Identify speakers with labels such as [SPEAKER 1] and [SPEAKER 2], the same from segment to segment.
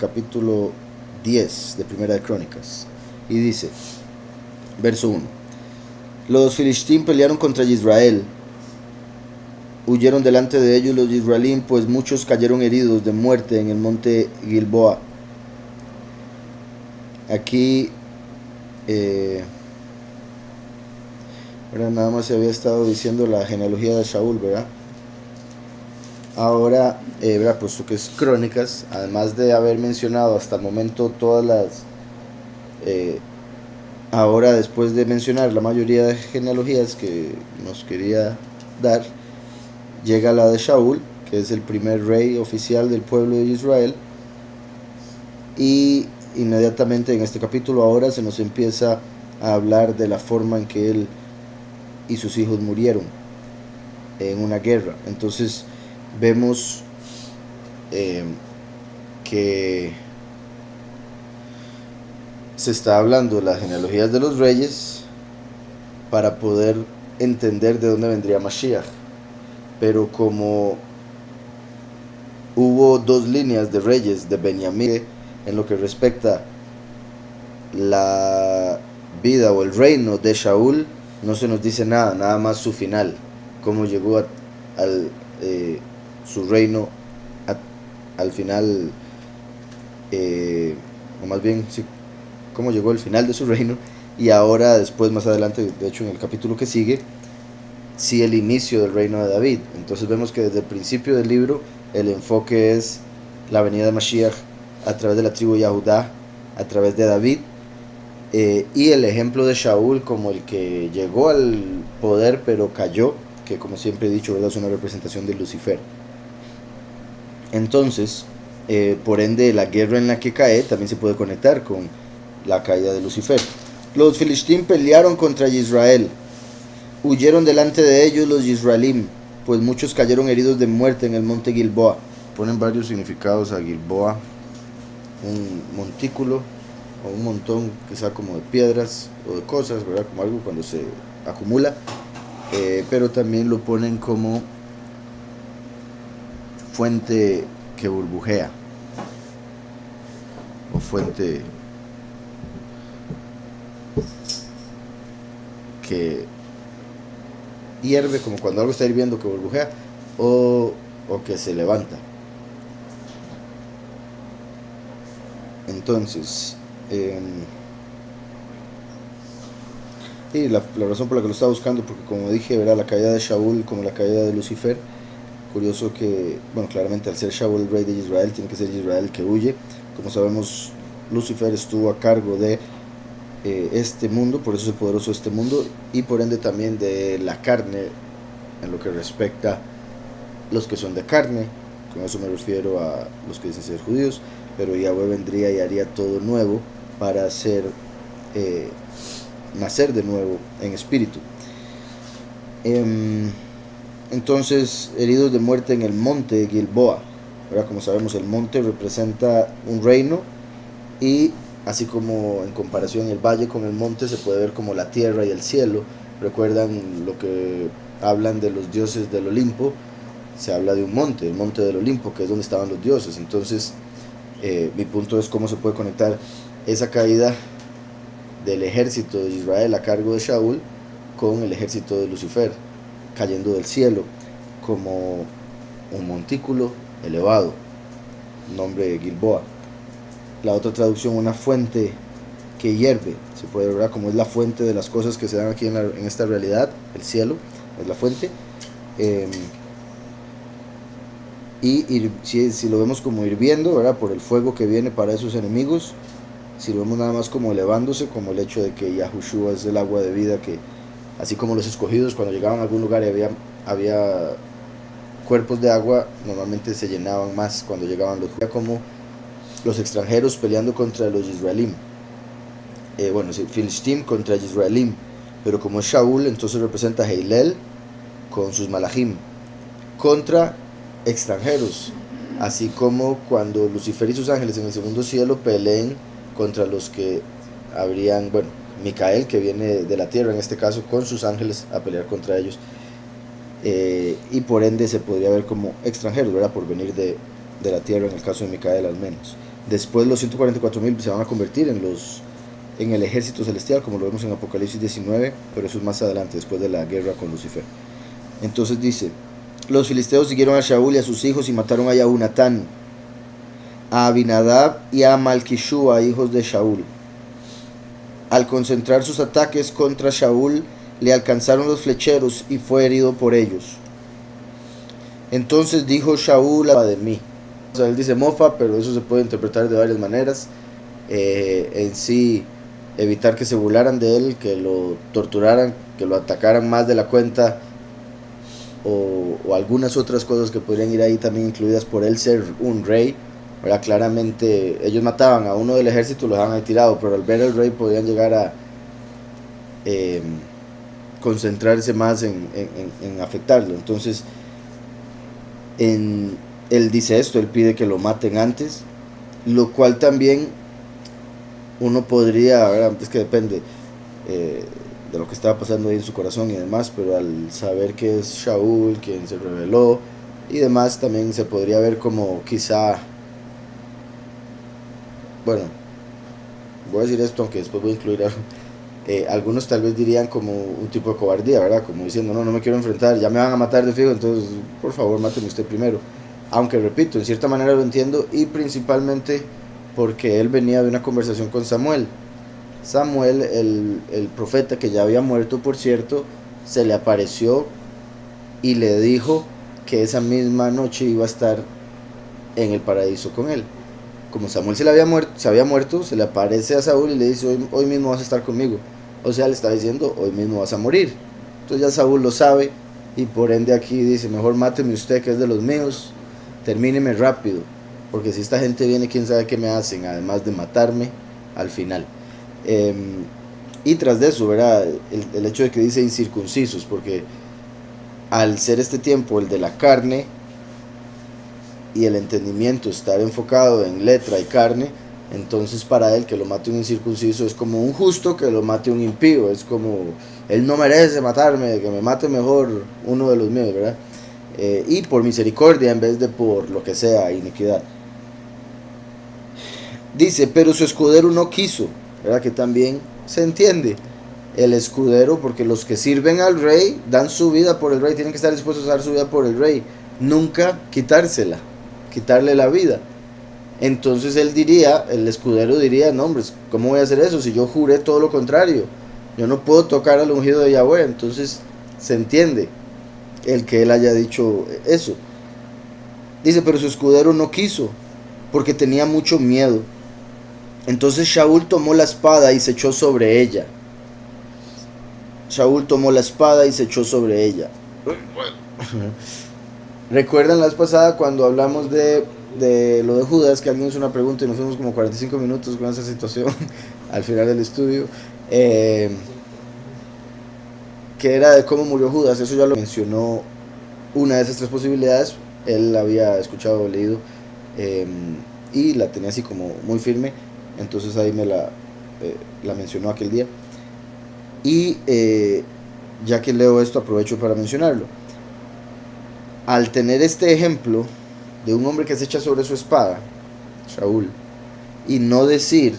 [SPEAKER 1] capítulo 10 de Primera de Crónicas. Y dice, verso 1: Los filistín pelearon contra Israel. Huyeron delante de ellos los israelíes, pues muchos cayeron heridos de muerte en el monte Gilboa. Aquí nada más se había estado diciendo la genealogía de Shaul, ¿verdad? Ahora, puesto que es Crónicas, además de haber mencionado hasta el momento todas las... ahora, después de mencionar la mayoría de genealogías que nos quería dar, llega la de Shaul, que es el primer rey oficial del pueblo de Israel, y inmediatamente en este capítulo ahora se nos empieza a hablar de la forma en que él y sus hijos murieron en una guerra. Entonces vemos que se está hablando de las genealogías de los reyes para poder entender de dónde vendría Mashiach. Pero como hubo dos líneas de reyes de Benjamín en lo que respecta la vida o el reino de Shaul, no se nos dice nada más su final, cómo llegó su reino al final, o más bien sí, cómo llegó al final de su reino. Y ahora después, más adelante, de hecho en el capítulo que sigue, sí, el inicio del reino de David. Entonces vemos que desde el principio del libro el enfoque es la venida de Mashiach a través de la tribu de Yahudá, a través de David, y el ejemplo de Shaul como el que llegó al poder pero cayó, que como siempre he dicho, ¿verdad?, es una representación de Lucifer. Entonces, por ende, la guerra en la que cae también se puede conectar con la caída de Lucifer. Los filistín pelearon contra Israel. Huyeron delante de ellos los israelíes, pues muchos cayeron heridos de muerte en el monte Gilboa. Ponen varios significados a Gilboa: un montículo o un montón quizá como de piedras o de cosas, ¿verdad?, como algo cuando se acumula, pero también lo ponen como fuente que burbujea o fuente que hierve, como cuando algo está hirviendo que burbujea, o que se levanta. Entonces, y la razón por la que lo estaba buscando, porque como dije, ¿verdad?, la caída de Shaul como la caída de Lucifer. Curioso que, bueno, claramente al ser Shaul el rey de Israel, tiene que ser Israel el que huye. Como sabemos, Lucifer estuvo a cargo de este mundo, por eso es el poderoso de este mundo, y por ende también de la carne, en lo que respecta a los que son de carne. Con eso me refiero a los que dicen ser judíos, pero Yahweh vendría y haría todo nuevo para hacer nacer de nuevo en espíritu. Entonces, heridos de muerte en el monte Gilboa. Ahora, como sabemos, el monte representa un reino, y así como en comparación el valle con el monte se puede ver como la tierra y el cielo. Recuerdan lo que hablan de los dioses del Olimpo, se habla de un monte, el monte del Olimpo, que es donde estaban los dioses. Entonces, mi punto es cómo se puede conectar esa caída del ejército de Israel a cargo de Shaul con el ejército de Lucifer cayendo del cielo como un montículo elevado, nombre de Gilboa. La otra traducción, una fuente que hierve, se puede ver como es la fuente de las cosas que se dan aquí en esta realidad. El cielo es la fuente, y si lo vemos como hirviendo, ¿verdad?, por el fuego que viene para esos enemigos. Si lo vemos nada más como elevándose, como el hecho de que Yahushua es el agua de vida, que así como los escogidos cuando llegaban a algún lugar y había cuerpos de agua, normalmente se llenaban más cuando llegaban los judíos, como los extranjeros peleando contra los israelíes. Filistín contra Israelín, pero como es Shaul, entonces representa a Heilel con sus malachim contra extranjeros, así como cuando Lucifer y sus ángeles en el segundo cielo peleen contra los que habrían, Micael, que viene de la tierra en este caso, con sus ángeles a pelear contra ellos, y por ende se podría ver como extranjeros, ¿verdad?, por venir de la tierra, en el caso de Micael al menos. Después los 144.000 se van a convertir en el ejército celestial, como lo vemos en Apocalipsis 19, pero eso es más adelante, después de la guerra con Lucifer. Entonces dice: los filisteos siguieron a Shaul y a sus hijos y mataron a Yahunatán, a Abinadab y a Malquishua, hijos de Shaul. Al concentrar sus ataques contra Shaul, le alcanzaron los flecheros y fue herido por ellos. Entonces dijo Shaul de mí. O sea, él dice mofa, pero eso se puede interpretar de varias maneras. En sí, evitar que se burlaran de él, que lo torturaran, que lo atacaran más de la cuenta, o algunas otras cosas que podrían ir ahí también incluidas por él ser un rey, ¿verdad? Claramente ellos mataban a uno del ejército, lo dejaban ahí tirado, pero al ver al rey podían llegar a concentrarse más en afectarlo. Entonces él dice esto, él pide que lo maten antes, lo cual también uno podría, ¿verdad? Es que depende de lo que estaba pasando ahí en su corazón y demás, pero al saber que es Shaul quien se reveló y demás, también se podría ver como quizá, bueno, voy a decir esto aunque después voy a incluir algo, algunos tal vez dirían como un tipo de cobardía, ¿verdad? Como diciendo, no me quiero enfrentar, ya me van a matar de fijo, entonces por favor máteme usted primero. Aunque repito, en cierta manera lo entiendo, y principalmente porque él venía de una conversación con Samuel. Samuel, el profeta que ya había muerto, por cierto, se le apareció y le dijo que esa misma noche iba a estar en el paraíso con él. Como Samuel se había muerto, se le aparece a Saúl y le dice: hoy mismo vas a estar conmigo. O sea, le está diciendo: hoy mismo vas a morir. Entonces ya Saúl lo sabe, y por ende aquí dice: mejor máteme usted, que es de los míos, termíneme rápido, porque si esta gente viene, quién sabe qué me hacen, además de matarme al final. Y tras de eso, ¿verdad? El hecho de que dice incircuncisos, porque al ser este tiempo el de la carne y el entendimiento estar enfocado en letra y carne, entonces para él que lo mate un incircunciso es como un justo que lo mate un impío, es como él no merece matarme, que me mate mejor uno de los míos, ¿verdad? Y por misericordia en vez de por lo que sea, iniquidad. Dice: pero su escudero no quiso, ¿verdad? Que también se entiende. El escudero, porque los que sirven al rey dan su vida por el rey, tienen que estar dispuestos a dar su vida por el rey, nunca quitarle la vida. Entonces él diría, el escudero diría: no, hombre, ¿cómo voy a hacer eso si yo juré todo lo contrario? Yo no puedo tocar al ungido de Yahweh. Entonces se entiende el que él haya dicho eso. Dice: pero su escudero no quiso, porque tenía mucho miedo. Entonces Shaul tomó la espada y se echó sobre ella. Shaul tomó la espada y se echó sobre ella. ¿Recuerdan la vez pasada cuando hablamos de lo de Judas, que alguien hizo una pregunta y nos fuimos como 45 minutos con esa situación al final del estudio? Que era de cómo murió Judas. Eso ya lo mencionó, una de esas tres posibilidades. Él la había escuchado o leído, y la tenía así como muy firme. Entonces ahí me la mencionó aquel día. Y ya que leo esto, aprovecho para mencionarlo. Al tener este ejemplo de un hombre que se echa sobre su espada, Shaul, y no decir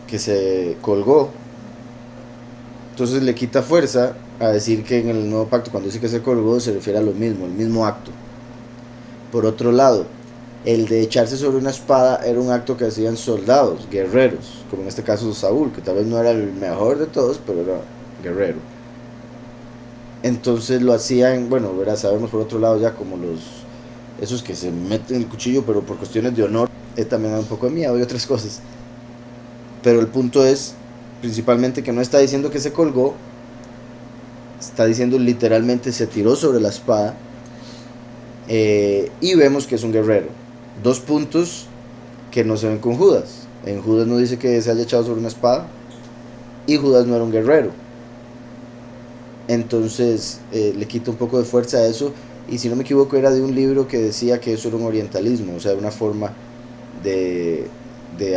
[SPEAKER 1] que se colgó, entonces le quita fuerza a decir que en el nuevo pacto, cuando dice que se colgó, se refiere a lo mismo, el mismo acto. Por otro lado, el de echarse sobre una espada era un acto que hacían soldados, guerreros, como en este caso Saúl, que tal vez no era el mejor de todos, pero era guerrero. Entonces lo hacían, bueno, ¿verdad? Sabemos por otro lado ya como esos que se meten el cuchillo, pero por cuestiones de honor, también da un poco de miedo y otras cosas. Pero el punto es principalmente que no está diciendo que se colgó, está diciendo literalmente se tiró sobre la espada, y vemos que es un guerrero. Dos puntos que no se ven con Judas. En Judas no dice que se haya echado sobre una espada, y Judas no era un guerrero. Entonces le quita un poco de fuerza a eso, y si no me equivoco era de un libro que decía que eso era un orientalismo, o sea, una forma de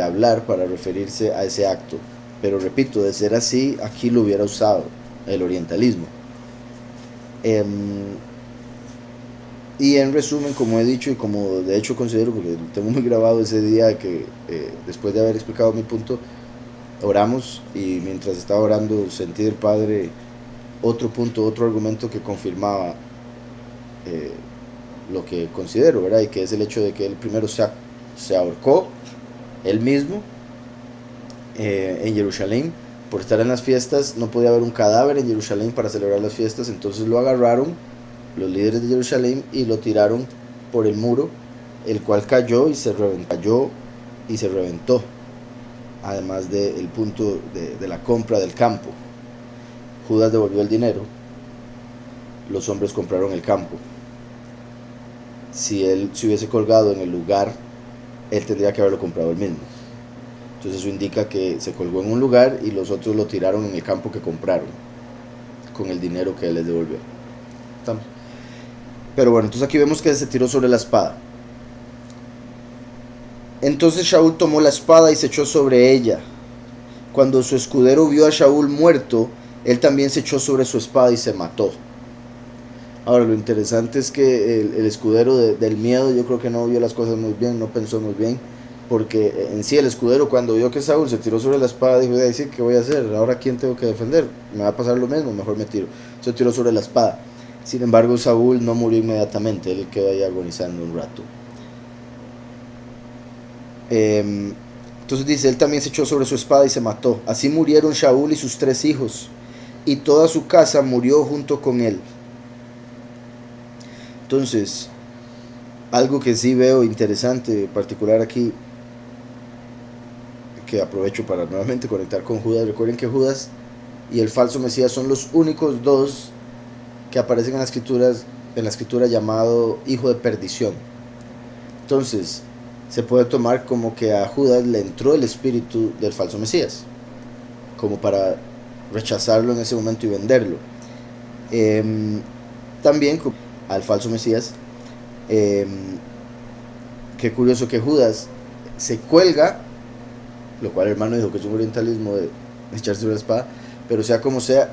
[SPEAKER 1] hablar para referirse a ese acto. Pero repito, de ser así, aquí lo hubiera usado, el orientalismo. Y en resumen, como he dicho y como de hecho considero, porque tengo muy grabado ese día que después de haber explicado mi punto, oramos y mientras estaba orando sentí del Padre otro punto, otro argumento que confirmaba eh, lo que considero, ¿verdad? Y que es el hecho de que él primero se ahorcó él mismo en Jerusalén por estar en las fiestas. No podía haber un cadáver en Jerusalén para celebrar las fiestas, entonces lo agarraron los líderes de Jerusalén y lo tiraron por el muro, el cual cayó y se reventó, además del punto de la compra del campo. Judas devolvió el dinero, los hombres compraron el campo. Si él se hubiese colgado en el lugar, él tendría que haberlo comprado él mismo. Entonces eso indica que se colgó en un lugar y los otros lo tiraron en el campo que compraron con el dinero que él les devolvió. ¿Estamos? Pero bueno, entonces aquí vemos que se tiró sobre la espada. Entonces Shaul tomó la espada y se echó sobre ella. Cuando su escudero vio a Shaul muerto, él también se echó sobre su espada y se mató. Ahora, lo interesante es que el escudero del miedo, yo creo que no vio las cosas muy bien, no pensó muy bien, porque en sí el escudero, cuando vio que Saúl se tiró sobre la espada, dijo: sí, ¿qué voy a hacer? ¿Ahora quién tengo que defender? Me va a pasar lo mismo, mejor me tiro. Se tiró sobre la espada. Sin embargo, Saúl no murió inmediatamente, él quedó ahí agonizando un rato. Entonces dice: él también se echó sobre su espada y se mató. Así murieron Shaul y sus 3 hijos, y toda su casa murió junto con él. Entonces, algo que sí veo interesante, en particular aquí, que aprovecho para nuevamente conectar con Judas. Recuerden que Judas y el falso Mesías son los únicos dos que aparecen en la escritura llamado hijo de perdición. Entonces, se puede tomar como que a Judas le entró el espíritu del falso Mesías, como para rechazarlo en ese momento y venderlo. También al falso Mesías, qué curioso que Judas se cuelga, lo cual el hermano dijo que es un orientalismo de echarse sobre la espada, pero sea como sea,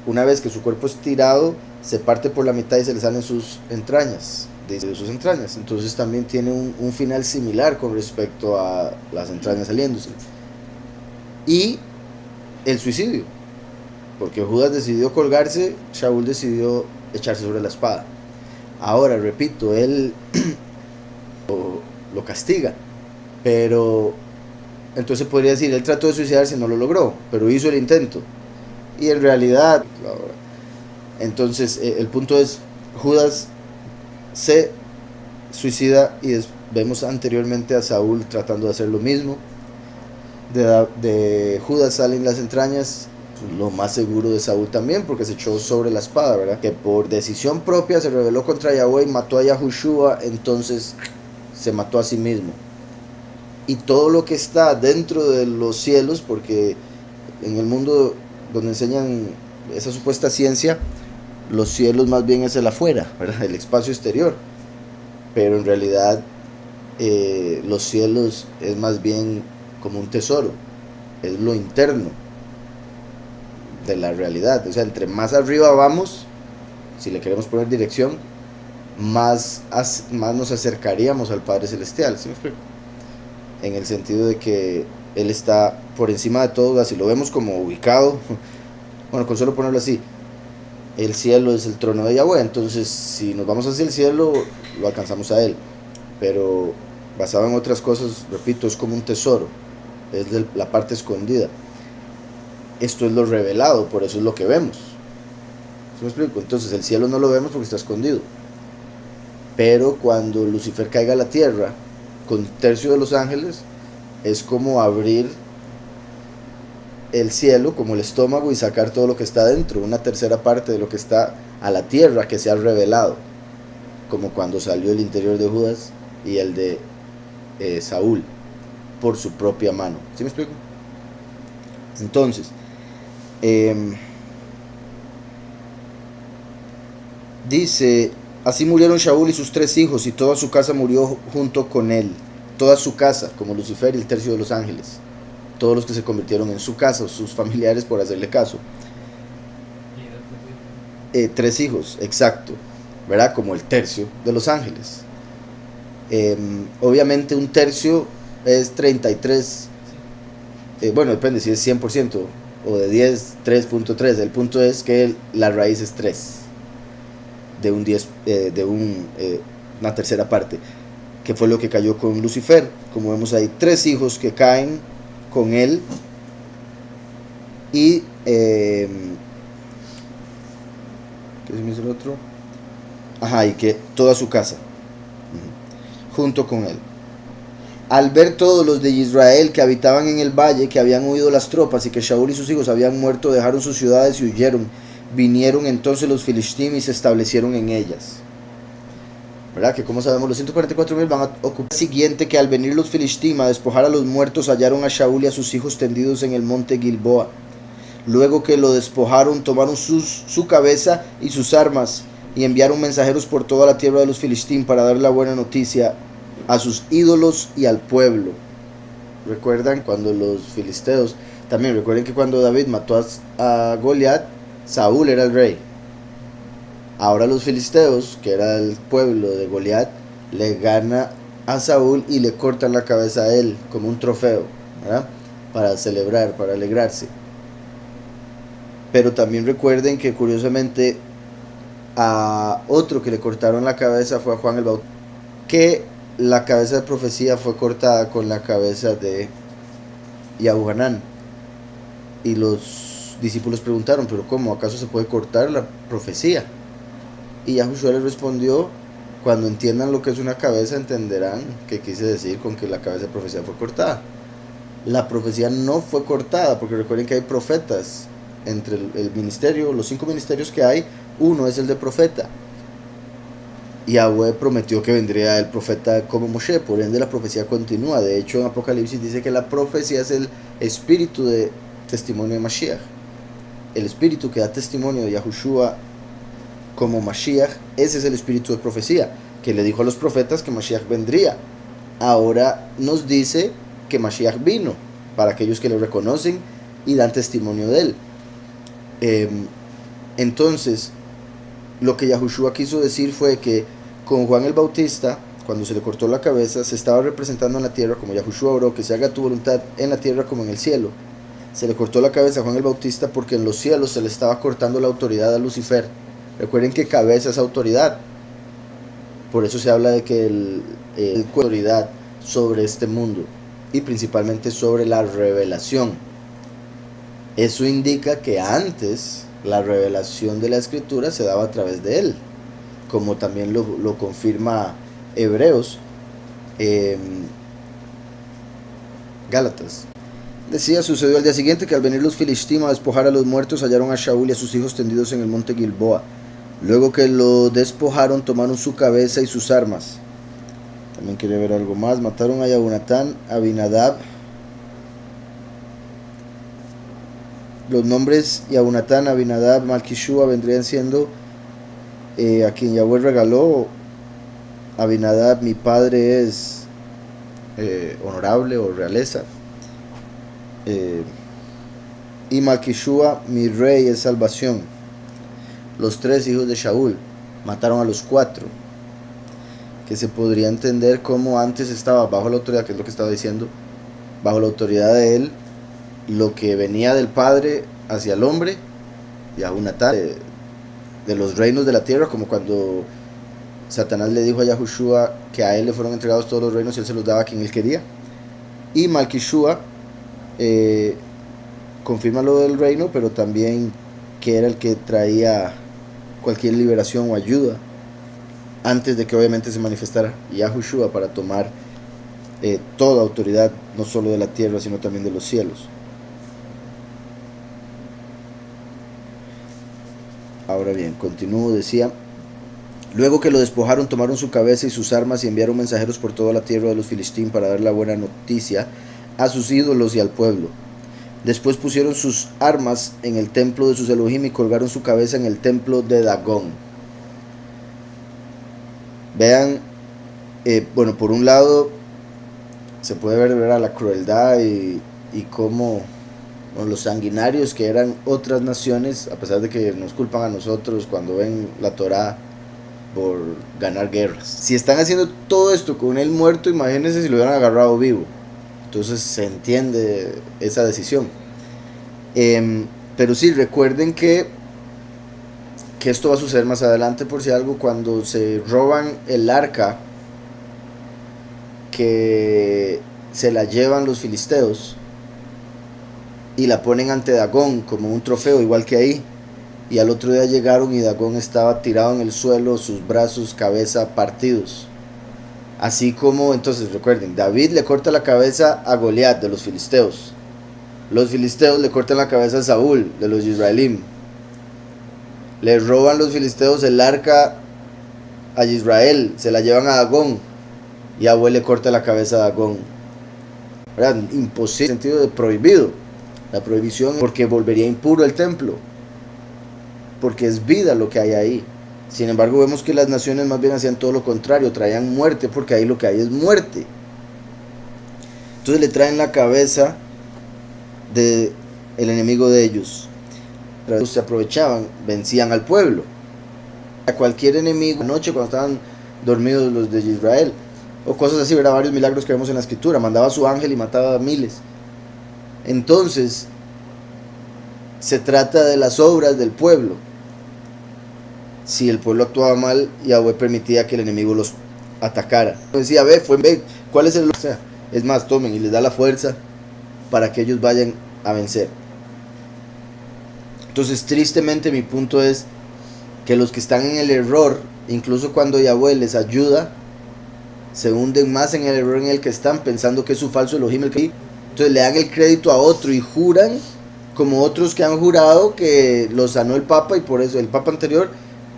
[SPEAKER 1] una vez que su cuerpo es tirado, se parte por la mitad y se le salen sus entrañas, de sus entrañas. Entonces también tiene un final similar con respecto a las entrañas saliéndose. Y el suicidio, porque Judas decidió colgarse, Shaul decidió echarse sobre la espada. Ahora, repito, él lo castiga, pero entonces podría decir, él trató de suicidarse y no lo logró, pero hizo el intento. Y en realidad, entonces el punto es, Judas se suicida y vemos anteriormente a Saúl tratando de hacer lo mismo. De Judas salen las entrañas, lo más seguro de Saúl también, porque se echó sobre la espada, ¿verdad? Que por decisión propia se rebeló contra Yahweh y mató a Yahushua, entonces se mató a sí mismo. Y todo lo que está dentro de los cielos, porque en el mundo donde enseñan esa supuesta ciencia, los cielos más bien es el afuera, ¿verdad? El espacio exterior. Pero en realidad los cielos es más bien como un tesoro, es lo interno de la realidad. O sea, entre más arriba vamos, si le queremos poner dirección, más nos acercaríamos al Padre Celestial, ¿sí me explico? En el sentido de que Él está por encima de todo, así lo vemos como ubicado. Bueno, con solo ponerlo así, el cielo es el trono de Yahweh, entonces si nos vamos hacia el cielo, lo alcanzamos a Él. Pero basado en otras cosas, repito, es como un tesoro, es la parte escondida. Esto es lo revelado, por eso es lo que vemos. ¿Sí me explico? Entonces el cielo no lo vemos porque está escondido. Pero cuando Lucifer caiga a la tierra, con un tercio de los ángeles, es como abrir el cielo, como el estómago, y sacar todo lo que está dentro, una tercera parte de lo que está a la tierra que se ha revelado, como cuando salió el interior de Judas y el de Saúl por su propia mano. ¿Sí me explico? Entonces, dice: así murieron Shaul y sus 3 hijos, y toda su casa murió junto con él. Toda su casa, como Lucifer y el tercio de los ángeles. Todos los que se convirtieron en su casa, sus familiares, por hacerle caso. 3 hijos, exacto, ¿verdad? Como el tercio de los ángeles. Obviamente un tercio es 33, bueno, depende si es 100% o de 10, 3.3. El punto es que la raíz es 3 de un 10, una tercera parte, que fue lo que cayó con Lucifer. Como vemos ahí, 3 hijos que caen con él, y ¿qué se me hizo el otro? Ajá, y que toda su casa junto con él. Al ver todos los de Israel que habitaban en el valle que habían huido las tropas y que Shaul y sus hijos habían muerto, dejaron sus ciudades y huyeron. Vinieron entonces los filisteos y se establecieron en ellas. ¿Verdad? Que como sabemos, los 144,000 van a ocupar. El siguiente, que al venir los filisteos a despojar a los muertos, hallaron a Shaul y a sus hijos tendidos en el monte Gilboa. Luego que lo despojaron, tomaron su cabeza y sus armas y enviaron mensajeros por toda la tierra de los filisteos para dar la buena noticia a sus ídolos y al pueblo. Recuerdan cuando los filisteos, también recuerden que cuando David mató a Goliat, Saúl era el rey. Ahora los filisteos, que era el pueblo de Goliat, le gana a Saúl y le cortan la cabeza a él como un trofeo, ¿verdad? Para celebrar, para alegrarse. Pero también recuerden que curiosamente a otro que le cortaron la cabeza fue a Juan el Bautista, que la cabeza de profecía fue cortada con la cabeza de Yahuanán. Y los discípulos preguntaron, ¿pero cómo? ¿Acaso se puede cortar la profecía? Y Yahushua les respondió, cuando entiendan lo que es una cabeza, entenderán qué quise decir con que la cabeza de profecía fue cortada. La profecía no fue cortada, porque recuerden que hay profetas entre el ministerio, los 5 ministerios que hay, uno es el de profeta. Yahweh prometió que vendría el profeta como Moshe, por ende la profecía continúa. De hecho, en Apocalipsis dice que la profecía es el espíritu de testimonio de Mashiach. El espíritu que da testimonio de Yahushua como Mashiach, ese es el espíritu de profecía, que le dijo a los profetas que Mashiach vendría. Ahora nos dice que Mashiach vino, para aquellos que lo reconocen y dan testimonio de él. Entonces, lo que Yahushua quiso decir fue que con Juan el Bautista, cuando se le cortó la cabeza, se estaba representando en la tierra, como Yahushua oró, que se haga tu voluntad en la tierra como en el cielo. Se le cortó la cabeza a Juan el Bautista porque en los cielos se le estaba cortando la autoridad a Lucifer. Recuerden que cabeza es autoridad. Por eso se habla de que el autoridad sobre este mundo y principalmente sobre la revelación. Eso indica que antes la revelación de la escritura se daba a través de él, como también lo confirma Hebreos, Gálatas. Decía, sucedió al día siguiente que al venir los filisteos a despojar a los muertos, hallaron a Shaul y a sus hijos tendidos en el monte Gilboa. Luego que lo despojaron, tomaron su cabeza y sus armas. También quería ver algo más. Mataron a Yahunatán, Abinadab. Los nombres Yahunatán, Abinadab, Malquishua vendrían siendo a quien Yahweh regaló. Abinadab, mi padre es honorable o realeza. Y Malquishua, mi rey es salvación. Los 3 hijos de Shaul mataron a los 4, que se podría entender como antes estaba bajo la autoridad, que es lo que estaba diciendo, bajo la autoridad de él, lo que venía del Padre hacia el hombre, Yahunatán, de los reinos de la tierra, como cuando Satanás le dijo a Yahushua que a él le fueron entregados todos los reinos y él se los daba a quien él quería. Y Malquishua confirma lo del reino, pero también que era el que traía cualquier liberación o ayuda antes de que obviamente se manifestara Yahushua para tomar toda autoridad, no solo de la tierra sino también de los cielos. Ahora bien, continúo, decía, luego que lo despojaron, tomaron su cabeza y sus armas y enviaron mensajeros por toda la tierra de los filisteos para dar la buena noticia a sus ídolos y al pueblo. Después pusieron sus armas en el templo de sus Elohim y colgaron su cabeza en el templo de Dagón. Vean, bueno, por un lado se puede ver la crueldad y cómo los sanguinarios que eran otras naciones, a pesar de que nos culpan a nosotros cuando ven la Torá, por ganar guerras. Si están haciendo todo esto con él muerto, imagínense si lo hubieran agarrado vivo. Entonces se entiende esa decisión. Pero sí, recuerden que esto va a suceder más adelante, por si algo, cuando se roban el arca, que se la llevan los filisteos y la ponen ante Dagón como un trofeo, igual que ahí. Y al otro día llegaron y Dagón estaba tirado en el suelo, sus brazos, cabeza partidos. Así como, entonces recuerden, David le corta la cabeza a Goliat de los filisteos. Los filisteos le cortan la cabeza a Saúl de los israelíes. Le roban los filisteos el arca a Israel, se la llevan a Dagón. Y Yahweh le corta la cabeza a Dagón. ¿Verdad? Imposible, en el sentido de prohibido. La prohibición es porque volvería impuro el templo, porque es vida lo que hay ahí. Sin embargo, vemos que las naciones más bien hacían todo lo contrario, traían muerte, porque ahí lo que hay es muerte. Entonces le traen la cabeza del enemigo de ellos. Se aprovechaban, vencían al pueblo. A cualquier enemigo, anoche cuando estaban dormidos los de Israel, o cosas así, ¿verdad? Varios milagros que vemos en la escritura. Mandaba a su ángel y mataba a miles. Entonces, se trata de las obras del pueblo. Si el pueblo actuaba mal, Yahweh permitía que el enemigo los atacara. Decía, ve, ¿cuál es el...? O sea, es más, tomen, y les da la fuerza para que ellos vayan a vencer. Entonces, tristemente, mi punto es que los que están en el error, incluso cuando Yahweh les ayuda, se hunden más en el error en el que están, pensando que es su falso Elohim el que... Entonces le dan el crédito a otro y juran, como otros que han jurado que los sanó el Papa, y por eso el Papa anterior,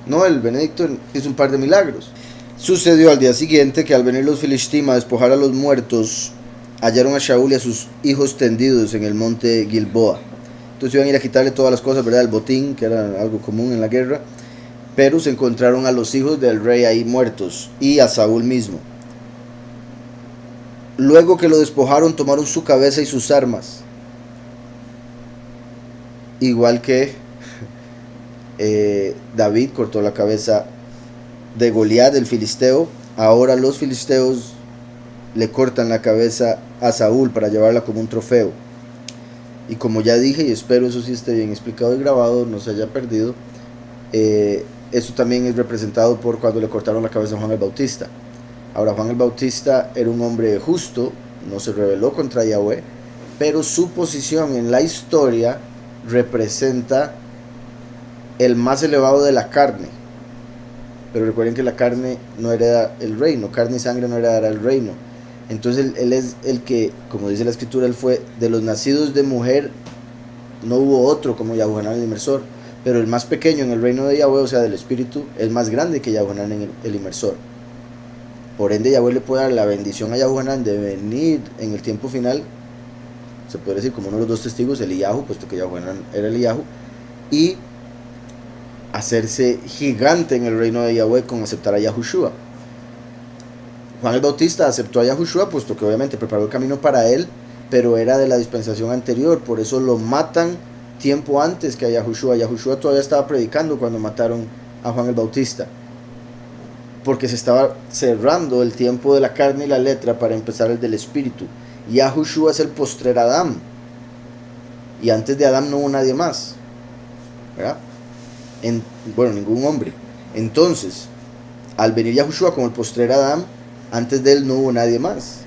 [SPEAKER 1] no, el Benedicto, hizo un par de milagros. Sucedió al día siguiente que al venir los filistim a despojar a los muertos, hallaron a Shaul y a sus hijos tendidos en el monte Gilboa. Entonces iban a ir a quitarle todas las cosas, ¿verdad? El botín, que era algo común en la guerra. Pero se encontraron a los hijos del rey ahí muertos, y a Saúl mismo. Luego que lo despojaron, tomaron su cabeza y sus armas. Igual que David cortó la cabeza de Goliat, el filisteo, ahora los filisteos le cortan la cabeza a Saúl para llevarla como un trofeo. Y como ya dije, y espero eso sí esté bien explicado y grabado, no se haya perdido, eso también es representado por cuando le cortaron la cabeza a Juan el Bautista. Ahora, Juan el Bautista era un hombre justo, no se rebeló contra Yahweh, pero su posición en la historia representa el más elevado de la carne. Pero recuerden que la carne no hereda el reino, carne y sangre no heredará el reino. Entonces él es el que, como dice la escritura, él fue de los nacidos de mujer, no hubo otro como Yahuanán el inmersor, pero el más pequeño en el reino de Yahweh, o sea del espíritu, es más grande que Yahuanán el inmersor. Por ende, Yahweh le puede dar la bendición a Yahuanán de venir en el tiempo final, se puede decir como uno de los dos testigos, Eliyahu, puesto que Yahuanán era Eliyahu, y hacerse gigante en el reino de Yahweh con aceptar a Yahushua. Juan el Bautista aceptó a Yahushua, puesto que obviamente preparó el camino para él, pero era de la dispensación anterior, por eso lo matan tiempo antes que a Yahushua. Yahushua todavía estaba predicando cuando mataron a Juan el Bautista, porque se estaba cerrando el tiempo de la carne y la letra para empezar el del espíritu. Yahushua es el postrer Adán, y antes de Adán no hubo nadie más, ¿verdad? Bueno, ningún hombre. Entonces, al venir Yahushua como el postrer Adán, antes de él no hubo nadie más.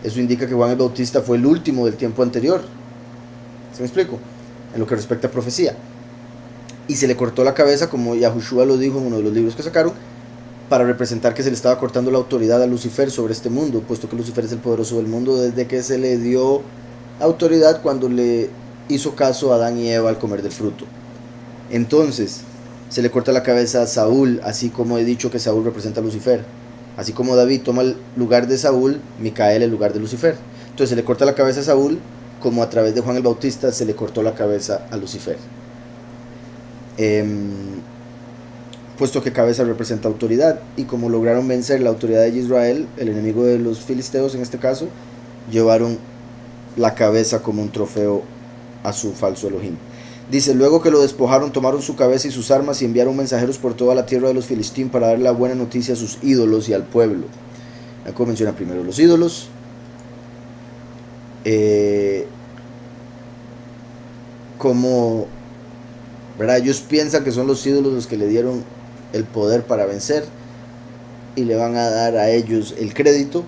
[SPEAKER 1] Eso indica que Juan el Bautista fue el último del tiempo anterior. ¿Se me explico? En lo que respecta a profecía. Y se le cortó la cabeza, como Yahushua lo dijo en uno de los libros que sacaron, para representar que se le estaba cortando la autoridad a Lucifer sobre este mundo, puesto que Lucifer es el poderoso del mundo desde que se le dio autoridad cuando le hizo caso a Adán y Eva al comer del fruto. Entonces, se le corta la cabeza a Saúl, así como he dicho que Saúl representa a Lucifer. Así como David toma el lugar de Saúl, Micael el lugar de Lucifer. Entonces se le corta la cabeza a Saúl, como a través de Juan el Bautista se le cortó la cabeza a Lucifer. Puesto que cabeza representa autoridad, y como lograron vencer la autoridad de Israel, el enemigo de los filisteos en este caso, llevaron la cabeza como un trofeo a su falso Elohim. Dice, luego que lo despojaron, tomaron su cabeza y sus armas y enviaron mensajeros por toda la tierra de los Filistín para dar la buena noticia a sus ídolos y al pueblo. Aquí menciona primero los ídolos. Como, ¿verdad? Ellos piensan que son los ídolos los que le dieron el poder para vencer y le van a dar a ellos el crédito.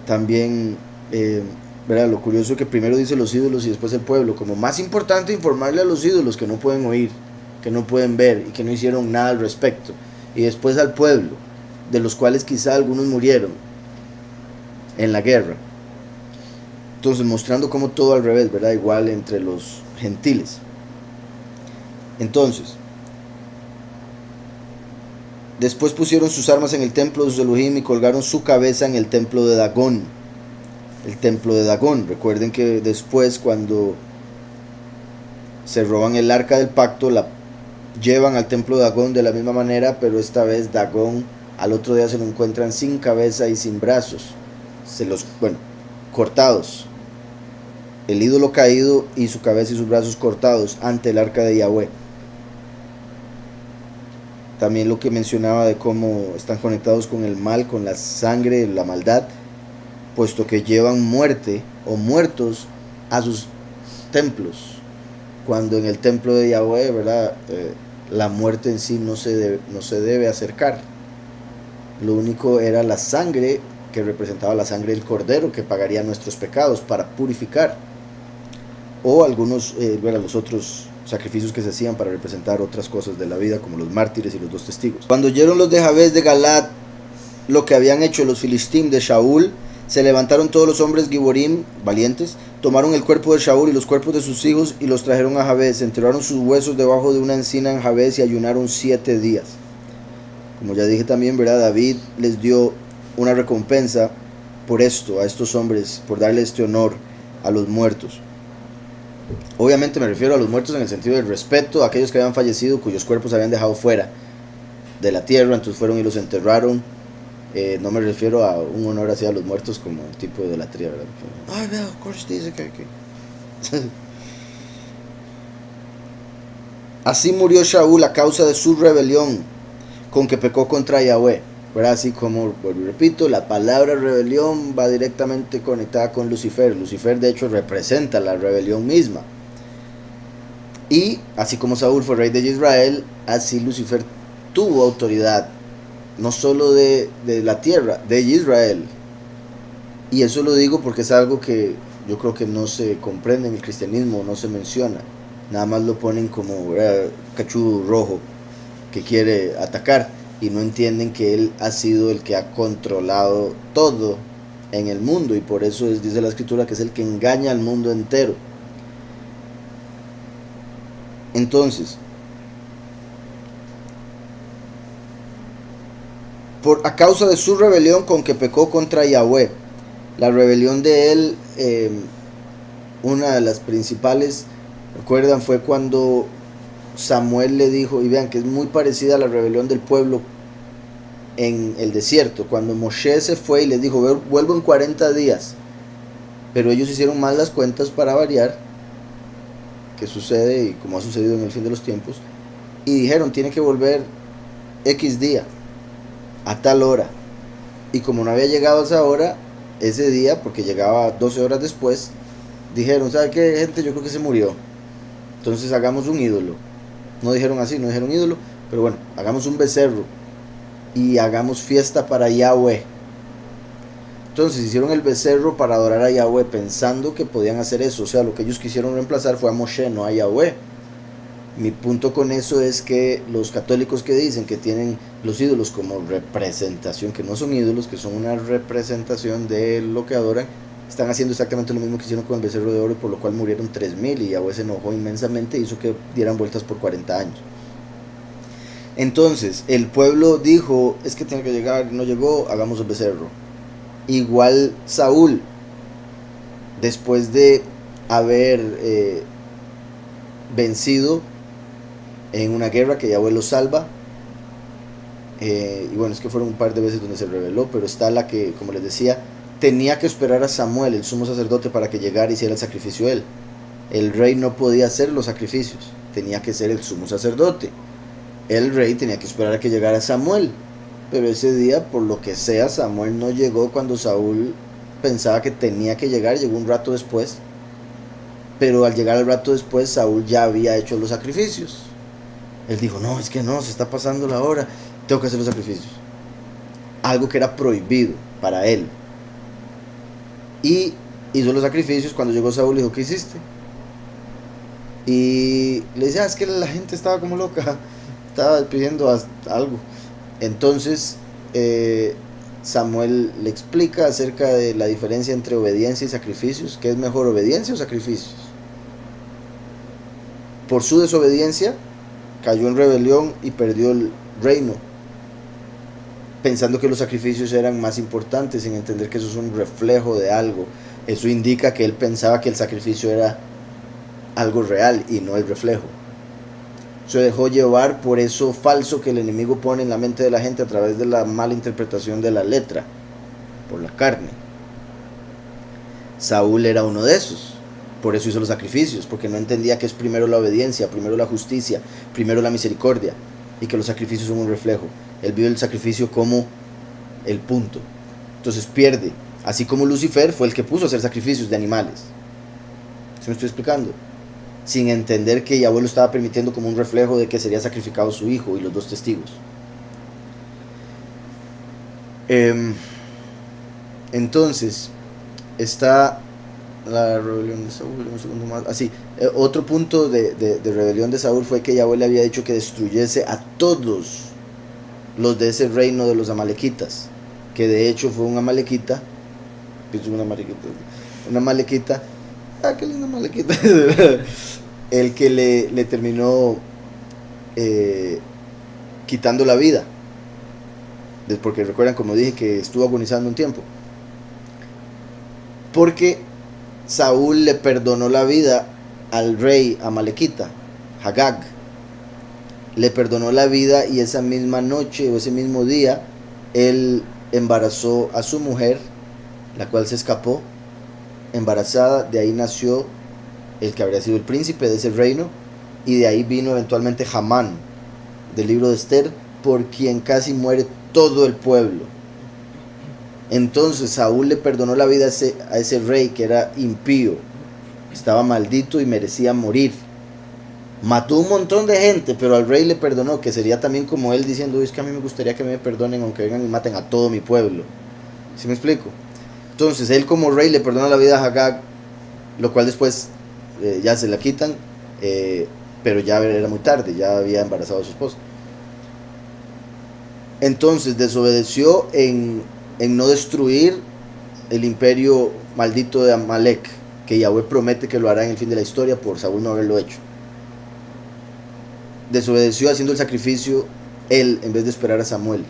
[SPEAKER 1] También, ¿verdad? Lo curioso es que primero dice los ídolos y después el pueblo. Como más importante informarle a los ídolos que no pueden oír, que no pueden ver y que no hicieron nada al respecto. Y después al pueblo, de los cuales quizá algunos murieron en la guerra. Entonces mostrando como todo al revés, ¿verdad? Igual entre los gentiles. Entonces, después pusieron sus armas en el templo de sus Elohim y colgaron su cabeza en el templo de Dagón. El templo de Dagón. Recuerden que después, cuando se roban el arca del pacto, la llevan al templo de Dagón de la misma manera, pero esta vez Dagón al otro día se lo encuentran sin cabeza y sin brazos. Cortados. El ídolo caído y su cabeza y sus brazos cortados ante el arca de Yahweh. También lo que mencionaba de cómo están conectados con el mal, con la sangre, la maldad, puesto que llevan muerte o muertos a sus templos, cuando en el templo de Yahweh, ¿verdad? La muerte en sí no se debe acercar. Lo único era la sangre, que representaba la sangre del cordero que pagaría nuestros pecados para purificar, o algunos los otros sacrificios que se hacían para representar otras cosas de la vida, como los mártires y los 2 testigos. Cuando oyeron los de Jabes de Galad lo que habían hecho los filistín de Shaul, se levantaron todos los hombres giborim, valientes, tomaron el cuerpo de Shaul y los cuerpos de sus hijos y los trajeron a Jabes, enterraron sus huesos debajo de una encina en Jabes y ayunaron 7 días. Como ya dije también, ¿verdad? David les dio una recompensa por esto, a estos hombres, por darle este honor a los muertos. Obviamente me refiero a los muertos en el sentido del respeto a aquellos que habían fallecido, cuyos cuerpos habían dejado fuera de la tierra, entonces fueron y los enterraron. No me refiero a un honor hacia los muertos como un tipo de idolatría, ¿verdad? Ay, vea, Kosh dice que... Así murió Shaul a causa de su rebelión con que pecó contra Yahweh, ¿verdad? Así como, bueno, repito, la palabra rebelión va directamente conectada con Lucifer. Lucifer de hecho representa la rebelión misma. Y así como Saúl fue rey de Israel, así Lucifer tuvo autoridad, no solo de la tierra, de Israel. Y eso lo digo porque es algo que yo creo que no se comprende en el cristianismo, no se menciona. Nada más lo ponen como cachudo rojo que quiere atacar, y no entienden que él ha sido el que ha controlado todo en el mundo, y por eso dice la escritura que es el que engaña al mundo entero. Entonces, a causa de su rebelión con que pecó contra Yahweh, la rebelión de él, una de las principales, recuerdan, fue cuando Samuel le dijo, y vean que es muy parecida a la rebelión del pueblo en el desierto, cuando Moshe se fue y les dijo, vuelvo en 40 días, pero ellos hicieron mal las cuentas para variar, que sucede y como ha sucedido en el fin de los tiempos, y dijeron, tiene que volver X día, a tal hora, y como no había llegado a esa hora, ese día, porque llegaba 12 horas después, dijeron, ¿sabe qué, gente? Yo creo que se murió, entonces hagamos un ídolo. No dijeron así, no dijeron ídolo, pero bueno, hagamos un becerro y hagamos fiesta para Yahweh. Entonces hicieron el becerro para adorar a Yahweh, pensando que podían hacer eso. O sea, lo que ellos quisieron reemplazar fue a Moshe, no a Yahweh. Mi punto con eso es que los católicos que dicen que tienen los ídolos como representación, que no son ídolos, que son una representación de lo que adoran, están haciendo exactamente lo mismo que hicieron con el becerro de oro, por lo cual murieron 3000 y Yahweh se enojó inmensamente e hizo que dieran vueltas por 40 años. Entonces el pueblo dijo, es que tiene que llegar, no llegó, hagamos el becerro. Igual Saúl, después de haber vencido en una guerra que Yahweh lo salva, y bueno, es que fueron un par de veces donde se reveló, pero está la que, como les decía, tenía que esperar a Samuel, el sumo sacerdote, para que llegara y hiciera el sacrificio él. el rey no podía hacer los sacrificios, tenía que ser el sumo sacerdote. El rey tenía que esperar a que llegara Samuel, pero ese día, por lo que sea, Samuel no llegó cuando Saúl pensaba que tenía que llegar, llegó un rato después, pero al llegar al rato después, Saúl ya había hecho los sacrificios. Él dijo, no, es que no, se está pasando la hora, tengo que hacer los sacrificios. Algo que era prohibido para él. Y hizo los sacrificios. Cuando llegó Saúl le dijo, ¿qué hiciste? Y le decía, es que la gente estaba como loca, estaba pidiendo algo. Entonces Samuel le explica acerca de la diferencia entre obediencia y sacrificios. ¿Qué es mejor, obediencia o sacrificios? Por su desobediencia cayó en rebelión y perdió el reino, pensando que los sacrificios eran más importantes, sin entender que eso es un reflejo de algo. Eso indica que él pensaba que el sacrificio era algo real y no el reflejo. Se dejó llevar por eso falso que el enemigo pone en la mente de la gente a través de la mala interpretación de la letra, por la carne. Saúl era uno de esos. Por eso hizo los sacrificios, porque no entendía que es primero la obediencia, primero la justicia, primero la misericordia, y que los sacrificios son un reflejo. Él vio el sacrificio como el punto. Entonces pierde. Así como Lucifer fue el que puso a hacer sacrificios de animales. ¿Sí me estoy explicando? Sin entender que Yahweh lo estaba permitiendo como un reflejo de que sería sacrificado su hijo y los dos testigos. Entonces está la rebelión de Saúl, un segundo más. Así, otro punto de rebelión de Saúl fue que Yahweh le había dicho que destruyese a todos los de ese reino de los amalequitas, que de hecho fue un amalequita, qué linda amalequita, el que le terminó quitando la vida, porque recuerdan, como dije, que estuvo agonizando un tiempo, porque Saúl le perdonó la vida al rey amalequita, Hagag. Le perdonó la vida y esa misma noche o ese mismo día él embarazó a su mujer, la cual se escapó embarazada. De ahí nació el que habría sido el príncipe de ese reino, y de ahí vino eventualmente Hamán, del libro de Esther, por quien casi muere todo el pueblo. Entonces Saúl le perdonó la vida a ese rey que era impío, estaba maldito y merecía morir. Mató un montón de gente, pero al rey le perdonó, que sería también como él diciendo, es que a mí me gustaría que me perdonen aunque vengan y maten a todo mi pueblo. ¿Sí me explico? Entonces él como rey le perdona la vida a Hagag, lo cual después ya se la quitan, pero ya era muy tarde, ya había embarazado a su esposa. Entonces desobedeció en no destruir el imperio maldito de Amalek, que Yahweh promete que lo hará en el fin de la historia por Saúl no haberlo hecho. Desobedeció haciendo el sacrificio él en vez de esperar a Samuel,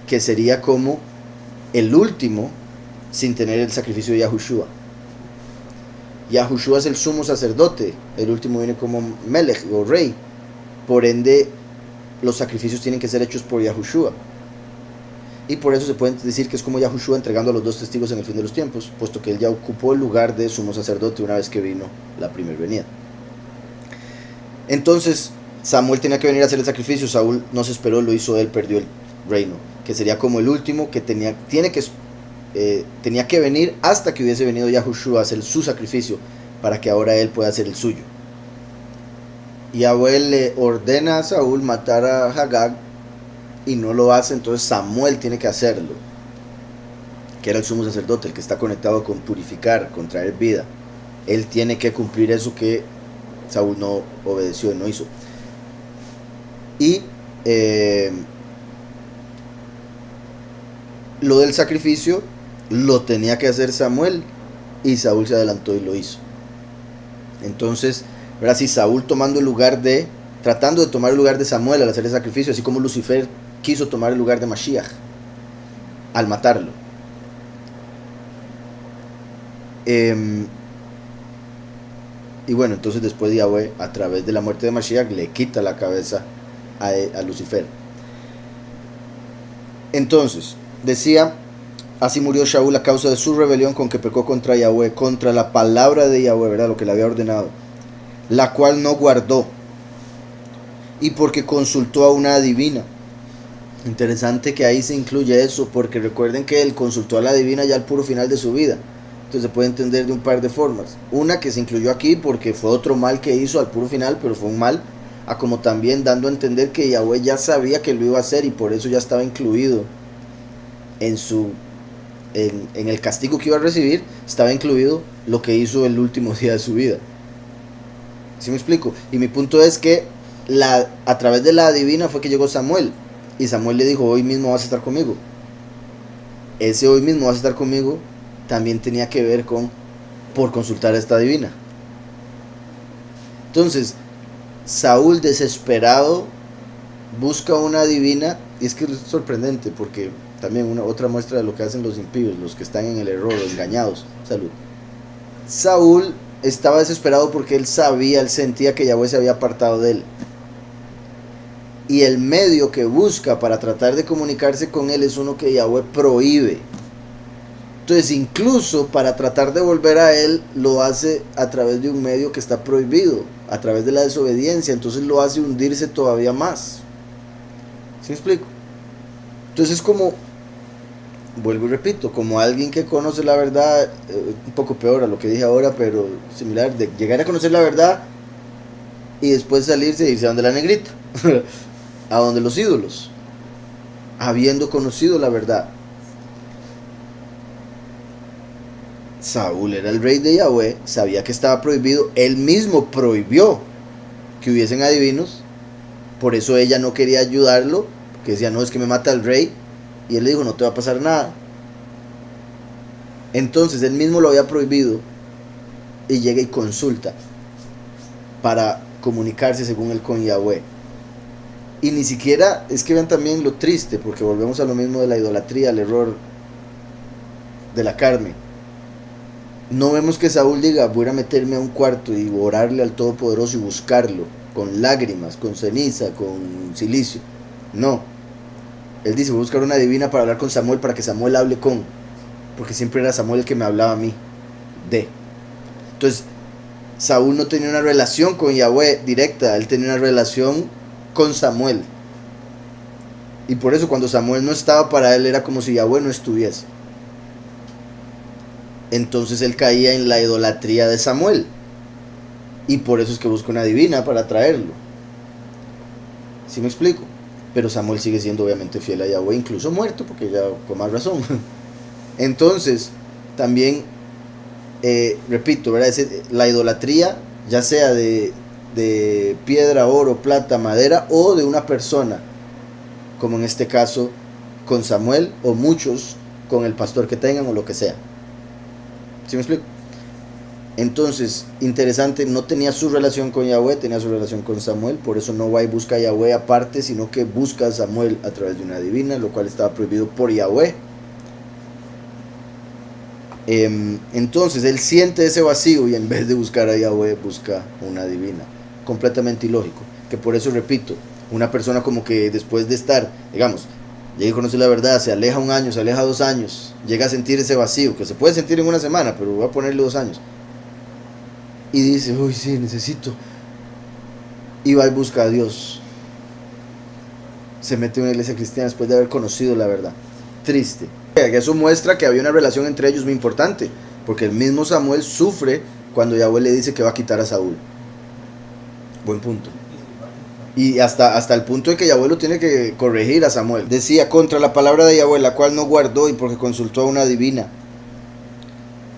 [SPEAKER 1] que sería como el último sin tener el sacrificio de Yahushua. Yahushua es el sumo sacerdote, el último viene como Melech o rey, por ende los sacrificios tienen que ser hechos por Yahushua, y por eso se puede decir que es como Yahushua entregando a los dos testigos en el fin de los tiempos, puesto que él ya ocupó el lugar de sumo sacerdote una vez que vino la primera venida. Entonces Samuel tenía que venir a hacer el sacrificio. Saúl no se esperó, lo hizo él, perdió el reino, que sería como el último que tenía que venir hasta que hubiese venido Yahushua a hacer su sacrificio, para que ahora él pueda hacer el suyo. Yahweh le ordena a Saúl matar a Hagag y no lo hace, entonces Samuel tiene que hacerlo, que era el sumo sacerdote, el que está conectado con purificar, con traer vida. Él tiene que cumplir eso que Saúl no obedeció y no hizo. Y lo del sacrificio lo tenía que hacer Samuel, y Saúl se adelantó y lo hizo. Entonces, ahora sí, Saúl tratando de tomar el lugar de Samuel al hacer el sacrificio, así como Lucifer quiso tomar el lugar de Mashiach al matarlo. Y bueno, entonces después Yahweh, a través de la muerte de Mashiach, le quita la cabeza a Lucifer. Entonces, decía Así murió Shaul a causa de su rebelión con que pecó contra Yahweh, contra la palabra de Yahweh, ¿verdad? Lo que le había ordenado, la cual no guardó, y porque consultó a una adivina. Interesante que ahí se incluye eso, porque recuerden que él consultó a la adivina ya al puro final de su vida. Entonces se puede entender de un par de formas. Una, que se incluyó aquí porque fue otro mal que hizo al puro final, pero fue un mal, a como también dando a entender que Yahweh ya sabía que lo iba a hacer y por eso ya estaba incluido en en el castigo que iba a recibir, estaba incluido lo que hizo el último día de su vida. ¿Sí me explico? Y mi punto es que a través de la adivina fue que llegó Samuel, y Samuel le dijo: hoy mismo vas a estar conmigo. Ese hoy mismo vas a estar conmigo también tenía que ver por consultar a esta adivina. Entonces Saúl, desesperado, busca una adivina, y es que es sorprendente porque también otra muestra de lo que hacen los impíos, los que están en el error, engañados. Salud. Saúl estaba desesperado porque él sentía que Yahweh se había apartado de él. Y el medio que busca para tratar de comunicarse con él es uno que Yahweh prohíbe. Entonces, incluso para tratar de volver a él, lo hace a través de un medio que está prohibido, a través de la desobediencia. Entonces lo hace hundirse todavía más. ¿Sí me explico? Entonces es como, vuelvo y repito, como alguien que conoce la verdad, un poco peor a lo que dije ahora, pero similar, de llegar a conocer la verdad y después salirse e irse a donde la negrita, a donde los ídolos, habiendo conocido la verdad. Saúl era el rey de Yahweh, sabía que estaba prohibido, él mismo prohibió que hubiesen adivinos, por eso ella no quería ayudarlo, porque decía: no, es que me mata el rey, y él le dijo: no te va a pasar nada. Entonces él mismo lo había prohibido, y llega y consulta para comunicarse según él con Yahweh. Y ni siquiera, es que vean también lo triste, porque volvemos a lo mismo de la idolatría, al error de la carne. No vemos que Saúl diga: voy a meterme a un cuarto y orarle al Todopoderoso y buscarlo, con lágrimas, con ceniza, con silicio. No. Él dice: voy a buscar una adivina para hablar con Samuel, para que Samuel hable con. Porque siempre era Samuel el que me hablaba a mí. Entonces, Saúl no tenía una relación con Yahweh directa, él tenía una relación con Samuel. Y por eso cuando Samuel no estaba, para él era como si Yahweh no estuviese. Entonces él caía en la idolatría de Samuel. Y por eso es que busca una divina para traerlo. ¿Sí me explico? Pero Samuel sigue siendo obviamente fiel a Yahweh, incluso muerto, porque ya con más razón. Entonces, también, repito, ¿verdad? La idolatría, ya sea de piedra, oro, plata, madera, o de una persona, como en este caso con Samuel, o muchos con el pastor que tengan, o lo que sea. ¿Sí me explico? Entonces, interesante, no tenía su relación con Yahweh, tenía su relación con Samuel, por eso no va y busca a Yahweh aparte, sino que busca a Samuel a través de una divina, lo cual estaba prohibido por Yahweh. Entonces él siente ese vacío y en vez de buscar a Yahweh busca una divina. Completamente ilógico. Que por eso repito, una persona como que después de estar, digamos, llega a conocer la verdad, se aleja 1 año, se aleja 2 años, llega a sentir ese vacío, que se puede sentir en 1 semana, pero voy a ponerle 2 años. Y dice: uy, sí, necesito. Y va y busca a Dios. Se mete en una iglesia cristiana después de haber conocido la verdad. Triste. Eso muestra que había una relación entre ellos muy importante, porque el mismo Samuel sufre cuando Yahweh le dice que va a quitar a Saúl. Buen punto. Y hasta el punto de que Yahweh lo tiene que corregir a Samuel. Decía: contra la palabra de Yahweh, la cual no guardó, y porque consultó a una divina.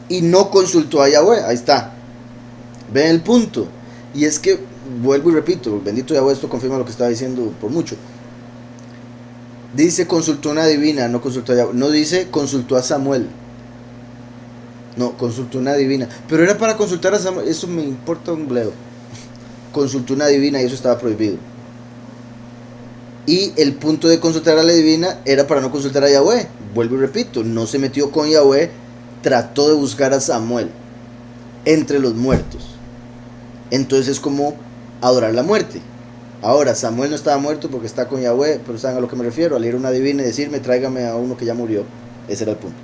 [SPEAKER 1] Y no consultó a Yahweh. Ahí está. Ven el punto. Y es que, vuelvo y repito, bendito Yahweh, esto confirma lo que estaba diciendo por mucho. Dice: consultó a una divina, no consultó a Yahweh. No dice: consultó a Samuel. No, consultó a una divina. Pero era para consultar a Samuel. Eso me importa un bledo. Consultó a una divina y eso estaba prohibido. Y el punto de consultar a la divina era para no consultar a Yahweh. Vuelvo y repito, no se metió con Yahweh, trató de buscar a Samuel entre los muertos. Entonces es como adorar la muerte. Ahora, Samuel no estaba muerto porque está con Yahweh, pero ¿saben a lo que me refiero? Al ir a una divina y decirme: tráigame a uno que ya murió. Ese era el punto.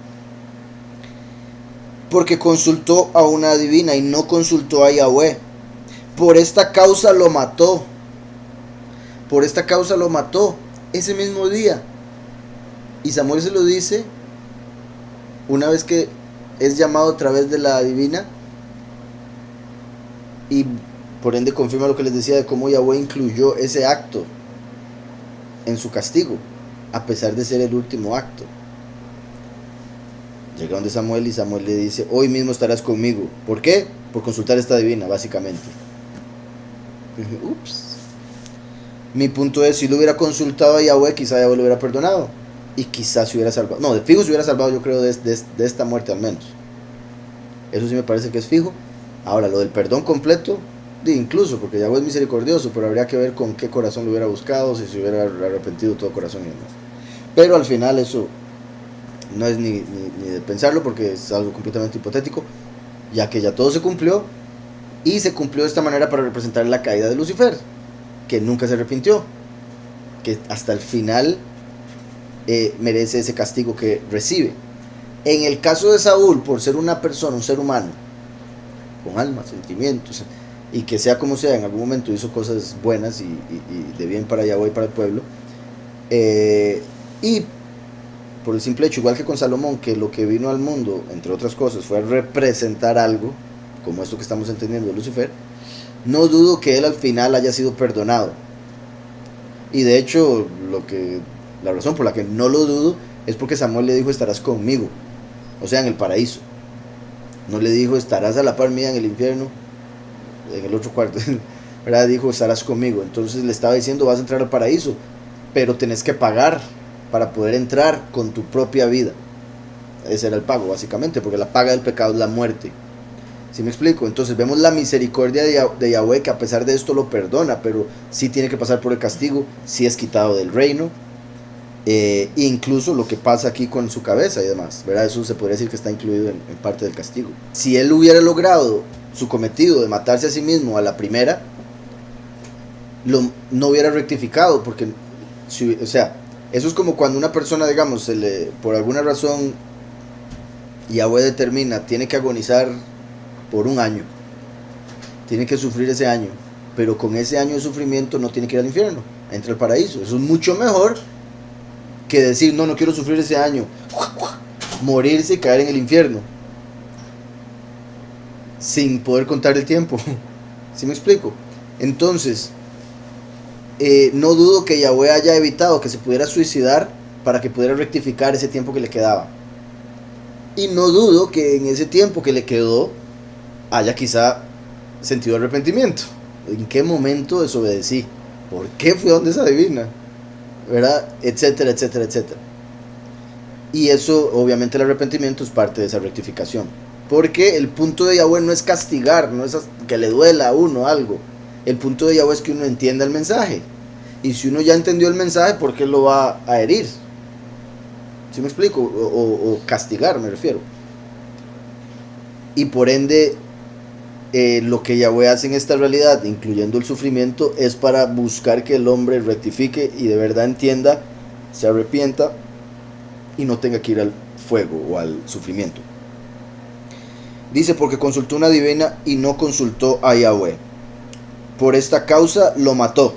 [SPEAKER 1] porque consultó a una adivina y no consultó a Yahweh. Por esta causa lo mató. Por esta causa lo mató ese mismo día. Y Samuel se lo dice una vez que es llamado a través de la adivina, y por ende confirma lo que les decía de cómo Yahweh incluyó ese acto en su castigo, a pesar de ser el último acto. Llega donde Samuel y Samuel le dice: hoy mismo estarás conmigo. ¿Por qué? Por consultar esta adivina, básicamente. Ups. Mi punto es, si lo hubiera consultado a Yahweh, quizá Yahweh lo hubiera perdonado. Y quizás se hubiera salvado. No, de fijo se hubiera salvado, yo creo, de esta muerte al menos. Eso sí me parece que es fijo. Ahora, lo del perdón completo, incluso, porque Yahweh es misericordioso, pero habría que ver con qué corazón lo hubiera buscado, si se hubiera arrepentido todo corazón y demás. Pero al final eso no es ni de pensarlo, porque es algo completamente hipotético, ya que ya todo se cumplió, y se cumplió de esta manera para representar la caída de Lucifer, que nunca se arrepintió, que hasta el final merece ese castigo que recibe. En el caso de Saúl, por ser una persona, un ser humano, con alma, sentimientos, y que sea como sea, en algún momento hizo cosas buenas y de bien para Yahweh y para el pueblo, y por el simple hecho, igual que con Salomón, que lo que vino al mundo, entre otras cosas, fue a representar algo, como esto que estamos entendiendo de Lucifer, no dudo que él al final haya sido perdonado. Y de hecho, la razón por la que no lo dudo es porque Samuel le dijo: estarás conmigo, o sea, en el paraíso. No le dijo: estarás a la par mía en el infierno, en el otro cuarto. ¿Verdad? Dijo: estarás conmigo. Entonces le estaba diciendo: vas a entrar al paraíso, pero tenés que pagar para poder entrar con tu propia vida. Ese era el pago, básicamente, porque la paga del pecado es la muerte. ¿Sí me explico? Entonces vemos la misericordia de Yahweh, que a pesar de esto lo perdona, pero sí tiene que pasar por el castigo, sí es quitado del reino, incluso lo que pasa aquí con su cabeza y demás, ¿verdad? Eso se podría decir que está incluido en parte del castigo. Si él hubiera logrado su cometido de matarse a sí mismo a la primera, no hubiera rectificado, porque, o sea, eso es como cuando una persona, digamos, por alguna razón Yahweh determina, tiene que agonizar por un año, tiene que sufrir ese año, pero con ese año de sufrimiento no tiene que ir al infierno, entra al paraíso. Eso es mucho mejor que decir: no quiero sufrir ese año, morirse y caer en el infierno sin poder contar el tiempo. ¿Sí me explico? Entonces, no dudo que Yahweh haya evitado que se pudiera suicidar para que pudiera rectificar ese tiempo que le quedaba. Y no dudo que en ese tiempo que le quedó haya quizá sentido arrepentimiento. ¿En qué momento desobedecí? ¿Por qué fui donde esa adivina? ¿Verdad? Etcétera, etcétera, etcétera. Y eso, obviamente, el arrepentimiento es parte de esa rectificación. Porque el punto de Yahweh no es castigar, no es que le duela a uno algo. El punto de Yahweh es que uno entienda el mensaje. Y si uno ya entendió el mensaje, ¿por qué lo va a herir? ¿Sí me explico? O castigar, me refiero. Y por ende, lo que Yahweh hace en esta realidad, incluyendo el sufrimiento, es para buscar que el hombre rectifique y de verdad entienda, se arrepienta y no tenga que ir al fuego o al sufrimiento. Dice: porque consultó una adivina y no consultó a Yahweh. Por esta causa lo mató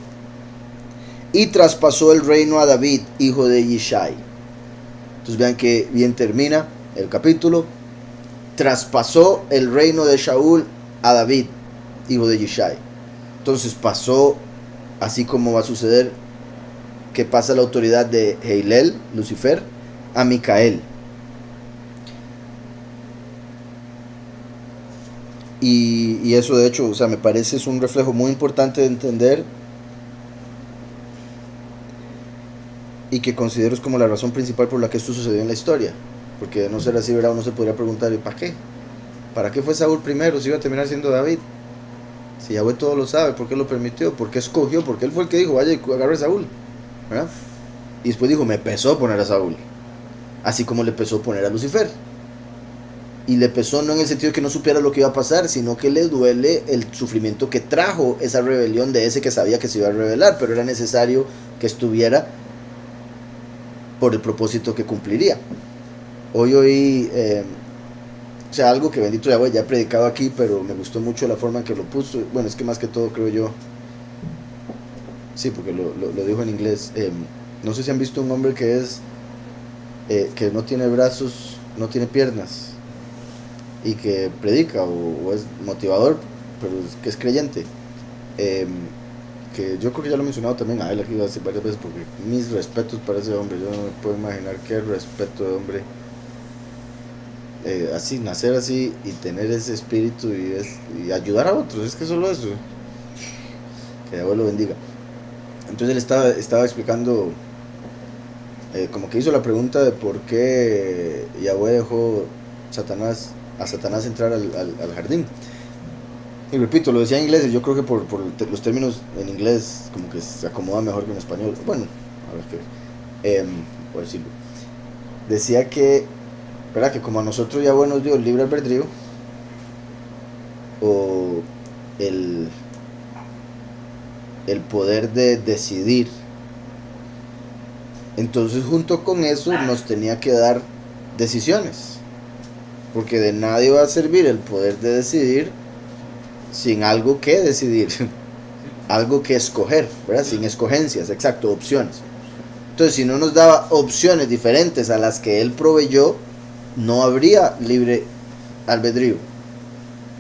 [SPEAKER 1] y traspasó el reino a David, hijo de Yishai. Entonces vean que bien termina el capítulo. Traspasó el reino de Shaul a David, hijo de Yishai. Entonces pasó, así como va a suceder, que pasa la autoridad de Heilel, Lucifer, a Micael. Y eso, de hecho, o sea, me parece es un reflejo muy importante de entender, y que considero es como la razón principal por la que esto sucedió en la historia. Porque de no ser así, ¿verdad? Uno se podría preguntar: ¿y para qué? ¿Para qué fue Saúl primero si iba a terminar siendo David? Si Yahweh todo lo sabe, ¿por qué lo permitió? ¿Por qué escogió? Porque él fue el que dijo: vaya y agarre a Saúl, ¿verdad? Y después dijo: me pesó poner a Saúl, así como le pesó poner a Lucifer. Y le pesó no en el sentido de que no supiera lo que iba a pasar, sino que le duele el sufrimiento que trajo esa rebelión de ese que sabía que se iba a rebelar, pero era necesario que estuviera por el propósito que cumpliría. Hoy oí O sea, algo que bendito Yahweh ya he predicado aquí, pero me gustó mucho la forma en que lo puso. Bueno, es que más que todo creo yo, sí, porque lo dijo en inglés. No sé si han visto un hombre que es, que no tiene brazos, no tiene piernas, y que predica o es motivador, pero que es creyente. Eh, que yo creo que ya lo he mencionado también a él aquí hace varias veces, porque mis respetos para ese hombre, yo no me puedo imaginar qué respeto de hombre, así, nacer así y tener ese espíritu y ayudar a otros, es que solo eso, que Dios lo bendiga. Entonces él estaba explicando, como que hizo la pregunta de por qué Yahweh dejó a Satanás entrar al jardín. Y repito, lo decía en inglés, y yo creo que por los términos en inglés como que se acomoda mejor que en español. Bueno, a ver qué, por decirlo. Decía que, ¿verdad? Que como a nosotros Yahweh nos dio el libre albedrío, o el, el poder de decidir, entonces junto con eso nos tenía que dar decisiones, porque de nadie va a servir el poder de decidir sin algo que decidir, algo que escoger, ¿verdad? Sin escogencias, exacto, opciones. Entonces, si no nos daba opciones diferentes a las que él proveyó, no habría libre albedrío.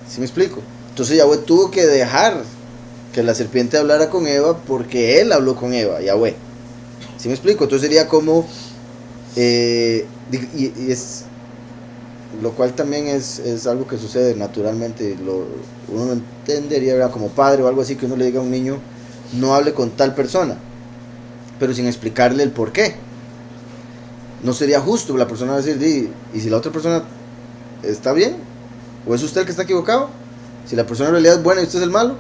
[SPEAKER 1] ¿Sí me explico? Entonces Yahweh tuvo que dejar que la serpiente hablara con Eva porque él habló con Eva, Yahweh. ¿Sí me explico? Entonces sería como, y es, lo cual también es algo que sucede naturalmente, uno no entendería, ¿verdad? Como padre o algo así, que uno le diga a un niño, no hable con tal persona, pero sin explicarle el por qué. No sería justo, la persona va a decir, ¿y si la otra persona está bien? ¿O es usted el que está equivocado? Si la persona en realidad es buena y usted es el malo.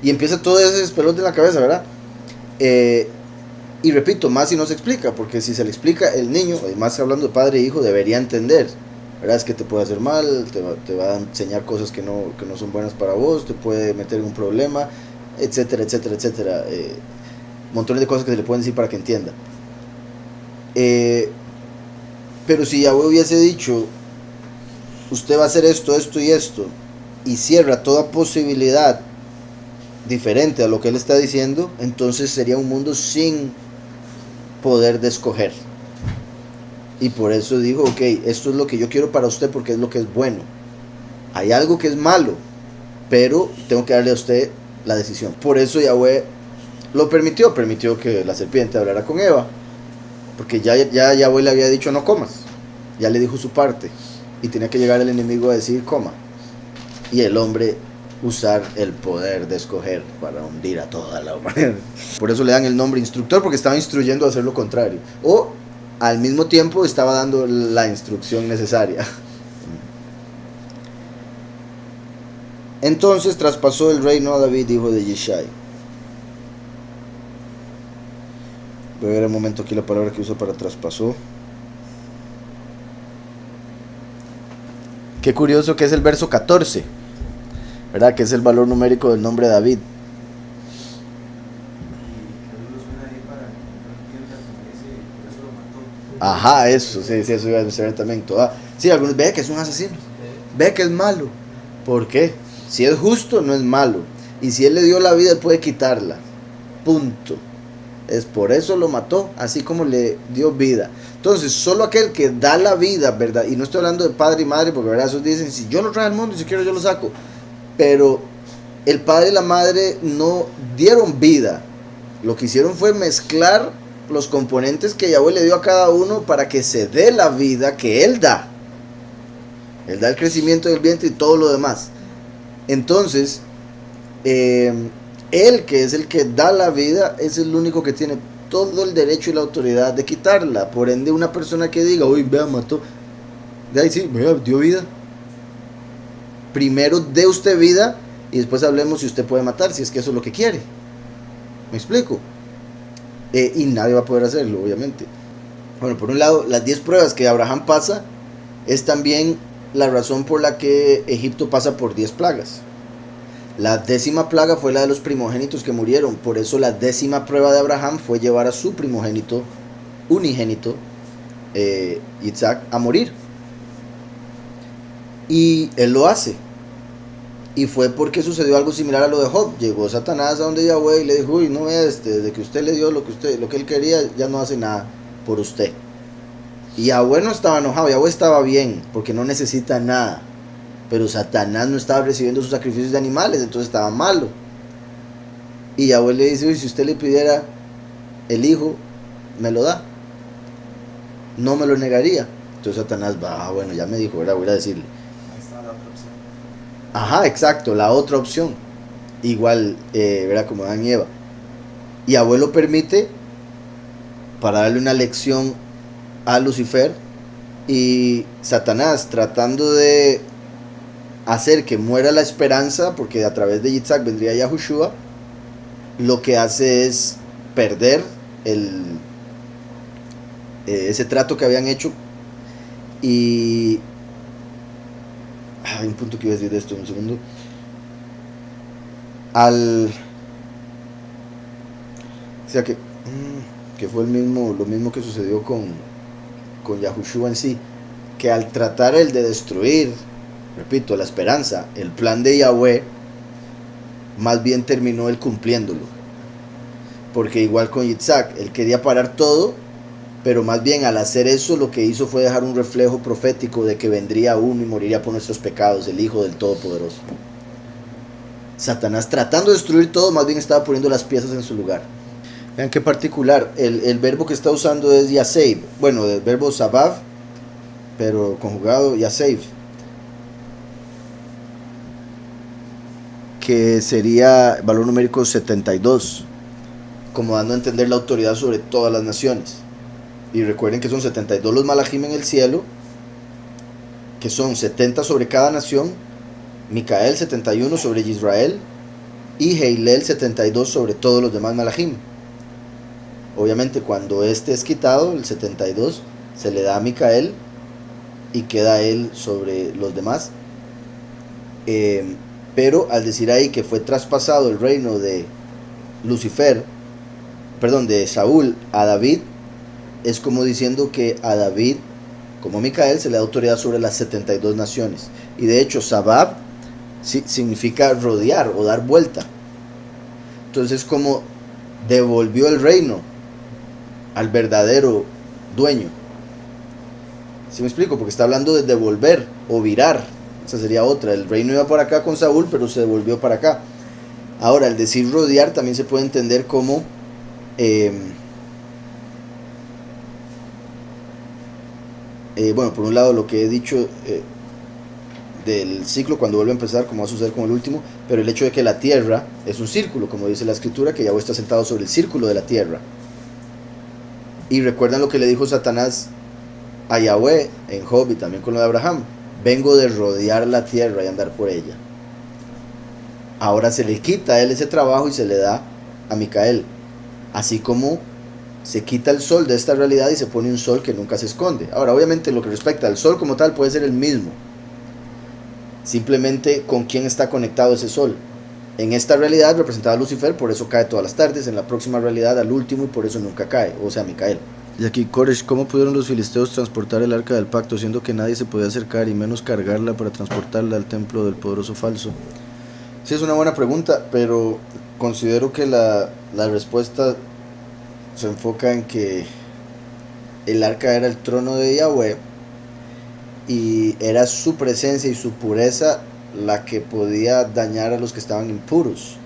[SPEAKER 1] Y empieza todo ese despelote en la cabeza, ¿verdad? Y repito, más si no se explica, porque si se le explica, el niño, además hablando de padre e hijo, debería entender, ¿verdad? Es que te puede hacer mal, te va a enseñar cosas que no son buenas para vos, te puede meter en un problema, etcétera, etcétera, etcétera. Montones de cosas que se le pueden decir para que entienda. Pero si Yahweh hubiese dicho, usted va a hacer esto, esto y esto, y cierra toda posibilidad diferente a lo que él está diciendo, entonces sería un mundo sin poder de escoger. Y por eso dijo, ok, esto es lo que yo quiero para usted porque es lo que es bueno. Hay algo que es malo, pero tengo que darle a usted la decisión. Por eso Yahweh lo permitió que la serpiente hablara con Eva, porque ya Yahweh le había dicho no comas, ya le dijo su parte, y tenía que llegar el enemigo a decir coma, y el hombre usar el poder de escoger para hundir a toda la humanidad. Por eso le dan el nombre instructor, porque estaba instruyendo a hacer lo contrario, o al mismo tiempo estaba dando la instrucción necesaria. Entonces traspasó el reino a David, hijo de Yishai. Voy a ver un momento aquí la palabra que uso para traspasó. Qué curioso que es el verso 14, ¿verdad? Que es el valor numérico del nombre de David. Ajá, eso, sí, eso iba a decir también. Sí, algunos ve que es un asesino, ve que es malo. ¿Por qué? Si es justo, no es malo. Y si él le dio la vida, él puede quitarla. Punto. Es por eso lo mató, así como le dio vida. Entonces, solo aquel que da la vida, ¿verdad? Y no estoy hablando de padre y madre, porque ¿verdad? Esos dicen, si yo lo traje al mundo y si quiero yo lo saco. Pero el padre y la madre no dieron vida. Lo que hicieron fue mezclar los componentes que Yahweh le dio a cada uno para que se dé la vida que él da. Él da el crecimiento del vientre y todo lo demás. Entonces, él que es el que da la vida es el único que tiene todo el derecho y la autoridad de quitarla. Por ende, una persona que diga, uy, vea, mató, de ahí sí, vea, dio vida. Primero dé usted vida y después hablemos si usted puede matar, si es que eso es lo que quiere. ¿Me explico? Y nadie va a poder hacerlo, obviamente. Bueno, por un lado, las 10 pruebas que Abraham pasa es también la razón por la que Egipto pasa por 10 plagas. La 10ª plaga fue la de los primogénitos que murieron. Por eso la 10ª prueba de Abraham fue llevar a su primogénito, unigénito, Isaac, a morir. Y él lo hace. Y fue porque sucedió algo similar a lo de Job. Llegó Satanás a donde Yahweh y le dijo, uy, no es, desde que usted le dio lo que él quería, ya no hace nada por usted. Y Yahweh no estaba enojado, Yahweh estaba bien, porque no necesita nada. Pero Satanás no estaba recibiendo sus sacrificios de animales, entonces estaba malo. Y Yahweh le dice, uy, si usted le pidiera el hijo, me lo da. No me lo negaría. Entonces Satanás va, bueno, ya me dijo, ahora voy a decirle.
[SPEAKER 2] Ahí está la otra opción.
[SPEAKER 1] Ajá, exacto, la otra opción. Igual, ¿verdad? Como Adán y Eva. Y Yahweh lo permite para darle una lección a Lucifer. Y Satanás, tratando de hacer que muera la esperanza, porque a través de Yitzhak vendría Yahushua, lo que hace es perder ese trato que habían hecho. Y hay un punto que iba a decir de esto, un segundo. O sea que fue lo mismo que sucedió con Yahushua en sí, que al tratar el de destruir, repito, la esperanza, el plan de Yahweh, más bien terminó él cumpliéndolo. Porque igual con Yitzhak, él quería parar todo, pero más bien al hacer eso lo que hizo fue dejar un reflejo profético de que vendría uno y moriría por nuestros pecados, el Hijo del Todopoderoso. Satanás, tratando de destruir todo, más bien estaba poniendo las piezas en su lugar. Vean qué particular, el verbo que está usando es yasev, bueno, el verbo sabav, pero conjugado yasev, que sería valor numérico 72, como dando a entender la autoridad sobre todas las naciones. Y recuerden que son 72 los malajim en el cielo, que son 70 sobre cada nación, Micael 71 sobre Israel y Heilel 72 sobre todos los demás malajim. Obviamente cuando este es quitado, el 72, se le da a Micael y queda él sobre los demás. Pero al decir ahí que fue traspasado el reino de de Saúl a David, es como diciendo que a David, como Micael, se le da autoridad sobre las 72 naciones. Y de hecho, Sabab significa rodear o dar vuelta. Entonces, como devolvió el reino al verdadero dueño. ¿Sí me explico? Porque está hablando de devolver o virar. Esa sería otra. El reino iba por acá con Saúl, pero se devolvió para acá. Ahora, al decir rodear también se puede entender como bueno, por un lado lo que he dicho del ciclo cuando vuelve a empezar, como va a suceder con el último, pero el hecho de que la tierra es un círculo, como dice la escritura, que Yahweh está sentado sobre el círculo de la tierra. Y recuerdan lo que le dijo Satanás a Yahweh en Job y también con lo de Abraham: vengo de rodear la tierra y andar por ella. Ahora se le quita a él ese trabajo y se le da a Micael, así como se quita el sol de esta realidad y se pone un sol que nunca se esconde. Ahora, obviamente, lo que respecta al sol como tal puede ser el mismo, simplemente con quién está conectado ese sol. En esta realidad representaba a Lucifer, por eso cae todas las tardes. En la próxima realidad al último, y por eso nunca cae, o sea, Micael. Y aquí Koresh, ¿cómo pudieron los filisteos transportar el arca del pacto, siendo que nadie se podía acercar y menos cargarla para transportarla al templo del poderoso falso? Sí, es una buena pregunta, pero considero que la respuesta se enfoca en que el arca era el trono de Yahweh y era su presencia y su pureza la que podía dañar a los que estaban impuros,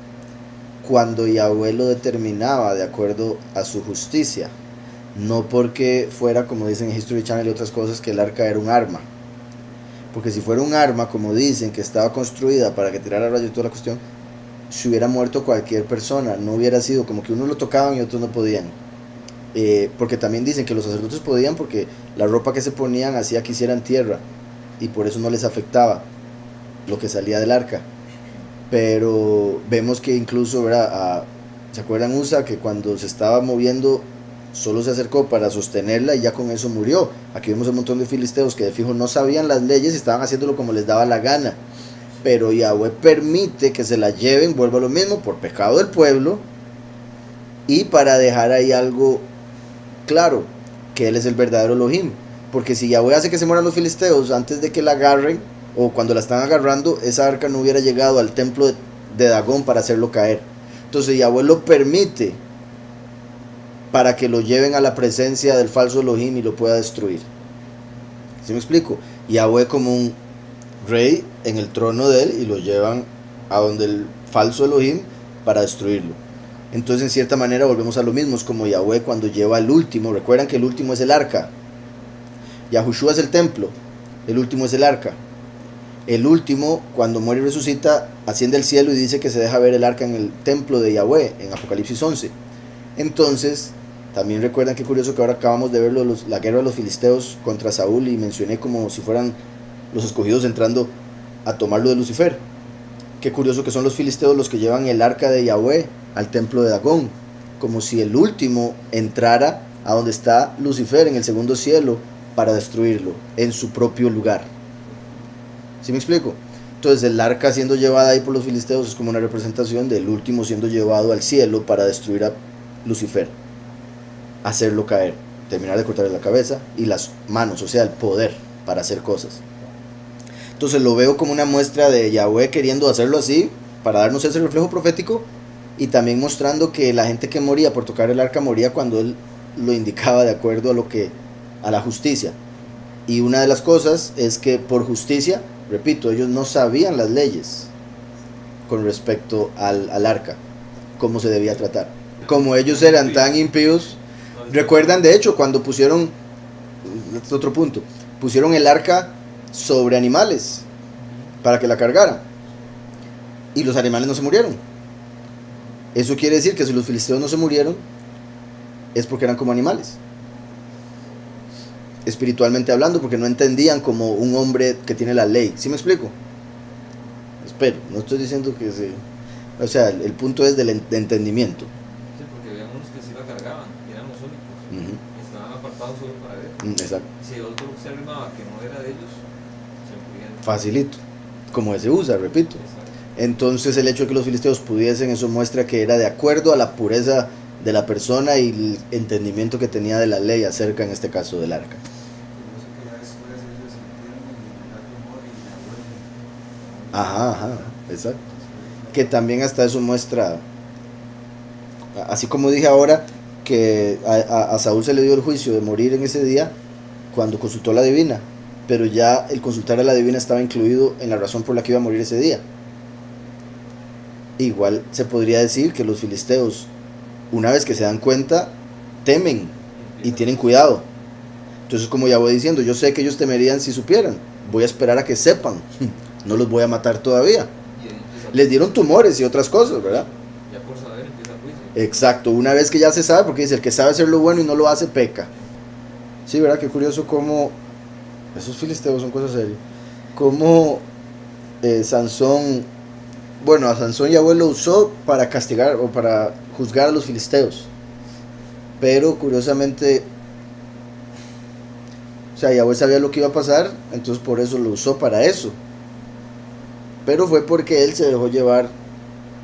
[SPEAKER 1] cuando Yahweh lo determinaba de acuerdo a su justicia, no porque fuera, como dicen en History Channel y otras cosas, que el arca era un arma. Porque si fuera un arma, como dicen, que estaba construida para que tirara rayos y toda la cuestión, se hubiera muerto cualquier persona. No hubiera sido como que unos lo tocaban y otros no podían. Porque también dicen que los sacerdotes podían porque la ropa que se ponían hacía que hicieran tierra y por eso no les afectaba lo que salía del arca. Pero vemos que incluso, ¿verdad? ¿Se acuerdan Usa que cuando se estaba moviendo solo se acercó para sostenerla y ya con eso murió? Aquí vemos un montón de filisteos que de fijo no sabían las leyes y estaban haciéndolo como les daba la gana, pero Yahweh permite que se la lleven, vuelvo a lo mismo, por pecado del pueblo y para dejar ahí algo claro, que él es el verdadero Elohim. Porque si Yahweh hace que se mueran los filisteos antes de que la agarren, o cuando la están agarrando, esa arca no hubiera llegado al templo de Dagón para hacerlo caer. Entonces Yahweh lo permite para que lo lleven a la presencia del falso Elohim y lo pueda destruir. ¿Sí me explico? Yahweh como un rey en el trono de él y lo llevan a donde el falso Elohim para destruirlo. Entonces en cierta manera volvemos a lo mismo, es como Yahweh cuando lleva al último. Recuerdan que el último es el arca, Yahushua es el templo, el último es el arca. El último, cuando muere y resucita, asciende al cielo y dice que se deja ver el arca en el templo de Yahweh, en Apocalipsis 11. Entonces, también recuerdan que curioso que ahora acabamos de ver la guerra de los filisteos contra Saúl y mencioné como si fueran los escogidos entrando a tomarlo de Lucifer. Qué curioso que son los filisteos los que llevan el arca de Yahweh al templo de Dagón, como si el último entrara a donde está Lucifer en el segundo cielo para destruirlo en su propio lugar. ¿Sí me explico? Entonces el arca siendo llevada ahí por los filisteos es como una representación del último siendo llevado al cielo para destruir a Lucifer, hacerlo caer, terminar de cortarle la cabeza y las manos, o sea, el poder para hacer cosas. Entonces lo veo como una muestra de Yahweh queriendo hacerlo así para darnos ese reflejo profético y también mostrando que la gente que moría por tocar el arca moría cuando él lo indicaba de acuerdo a la justicia. Y una de las cosas es que por justicia, repito, ellos no sabían las leyes con respecto al arca, cómo se debía tratar. Como ellos eran tan impíos, recuerdan de hecho cuando pusieron, este es otro punto, pusieron el arca sobre animales para que la cargaran y los animales no se murieron. Eso quiere decir que si los filisteos no se murieron es porque eran como animales, espiritualmente hablando, porque no entendían como un hombre que tiene la ley. ¿Sí me explico? Espero, no estoy diciendo que se... O sea, el punto es del entendimiento.
[SPEAKER 2] Sí, porque había unos que sí la cargaban y eran los únicos. Estaban apartados solo para ver.
[SPEAKER 1] Exacto.
[SPEAKER 2] Si otro se arrimaba que no era de ellos, se morían.
[SPEAKER 1] Facilito, como se usa, repito.
[SPEAKER 2] Exacto.
[SPEAKER 1] Entonces el hecho de que los filisteos pudiesen, eso muestra que era de acuerdo a la pureza de la persona y el entendimiento que tenía de la ley acerca, en este caso, del arca. Ajá, exacto. Que también hasta eso muestra, así como dije ahora, que a Saúl se le dio el juicio de morir en ese día cuando consultó a la divina, pero ya el consultar a la divina estaba incluido en la razón por la que iba a morir ese día. Igual se podría decir que los filisteos, una vez que se dan cuenta, temen y tienen cuidado. Entonces, como ya voy diciendo, yo sé que ellos temerían si supieran, voy a esperar a que sepan, no los voy a matar todavía. Les dieron tumores y otras cosas, ¿verdad?
[SPEAKER 2] Ya por saber empieza el juicio.
[SPEAKER 1] Exacto, una vez que ya se sabe, porque dice, el que sabe hacer lo bueno y no lo hace, peca. Sí, ¿verdad? Qué curioso cómo esos filisteos son cosas serias. Cómo Sansón, bueno, a Sansón Yahweh lo usó para castigar o para juzgar a los filisteos. Pero curiosamente, o sea, Yahweh sabía lo que iba a pasar, entonces por eso lo usó para eso. Pero fue porque él se dejó llevar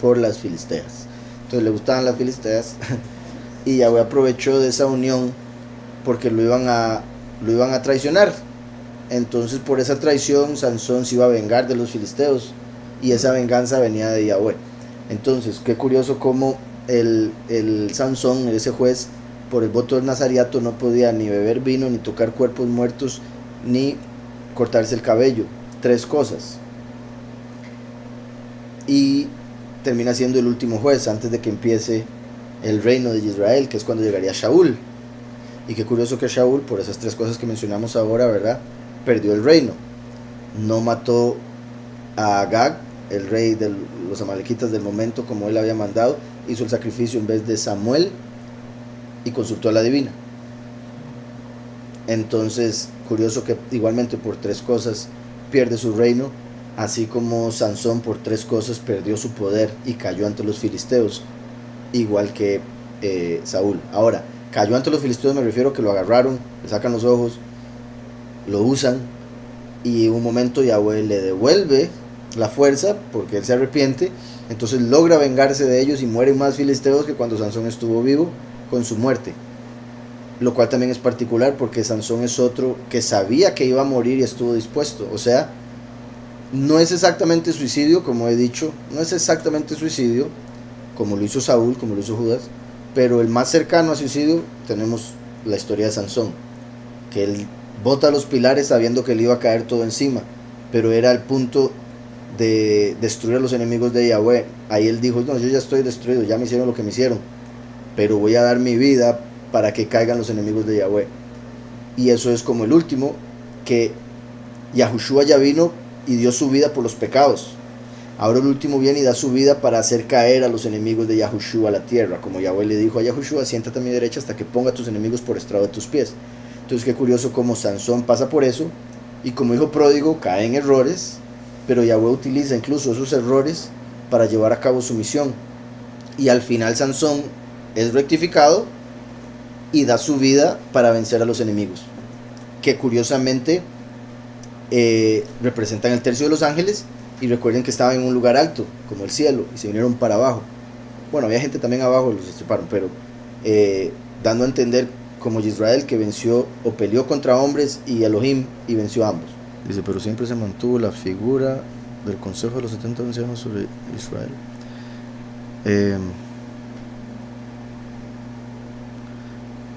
[SPEAKER 1] por las filisteas. Entonces le gustaban las filisteas y Yahweh aprovechó de esa unión porque lo iban a traicionar. Entonces por esa traición Sansón se iba a vengar de los filisteos y esa venganza venía de Yahweh. Entonces qué curioso cómo el Sansón, ese juez, por el voto del nazariato no podía ni beber vino, ni tocar cuerpos muertos, ni cortarse el cabello. 3 cosas. Y termina siendo el último juez antes de que empiece el reino de Israel, que es cuando llegaría Shaul. Y qué curioso que Shaul, por esas 3 cosas que mencionamos ahora, ¿verdad?, perdió el reino. No mató a Agag, el rey de los amalequitas del momento, como él había mandado. Hizo el sacrificio en vez de Samuel y consultó a la divina. Entonces, curioso que igualmente por 3 cosas pierde su reino, así como Sansón por 3 cosas perdió su poder y cayó ante los filisteos, igual que Saúl. Ahora, cayó ante los filisteos, me refiero a que lo agarraron, le sacan los ojos, lo usan, y en un momento Yahweh le devuelve la fuerza porque él se arrepiente. Entonces logra vengarse de ellos y mueren más filisteos que cuando Sansón estuvo vivo con su muerte. Lo cual también es particular porque Sansón es otro que sabía que iba a morir y estuvo dispuesto. O sea, No es exactamente suicidio, como he dicho, no es exactamente suicidio, como lo hizo Saúl, como lo hizo Judas, pero el más cercano a suicidio tenemos la historia de Sansón, que él bota los pilares sabiendo que le iba a caer todo encima, pero era el punto de destruir a los enemigos de Yahweh. Ahí él dijo, no, yo ya estoy destruido, ya me hicieron lo que me hicieron, pero voy a dar mi vida para que caigan los enemigos de Yahweh. Y eso es como el último, que Yahushua ya vino y dio su vida por los pecados. Ahora el último viene y da su vida para hacer caer a los enemigos de Yahushua a la tierra, como Yahweh le dijo a Yahushua, siéntate a mi derecha hasta que ponga a tus enemigos por estrado de tus pies. Entonces qué curioso cómo Sansón pasa por eso, y como hijo pródigo cae en errores, pero Yahweh utiliza incluso esos errores para llevar a cabo su misión, y al final Sansón es rectificado y da su vida para vencer a los enemigos, que curiosamente representan el tercio de los ángeles. Y recuerden que estaban en un lugar alto, como el cielo, y se vinieron para abajo. Bueno, había gente también abajo, los estriparon, pero dando a entender como Israel, que venció o peleó contra hombres y Elohim y venció a ambos. Dice, pero siempre se mantuvo la figura del consejo de los 70 ancianos sobre Israel.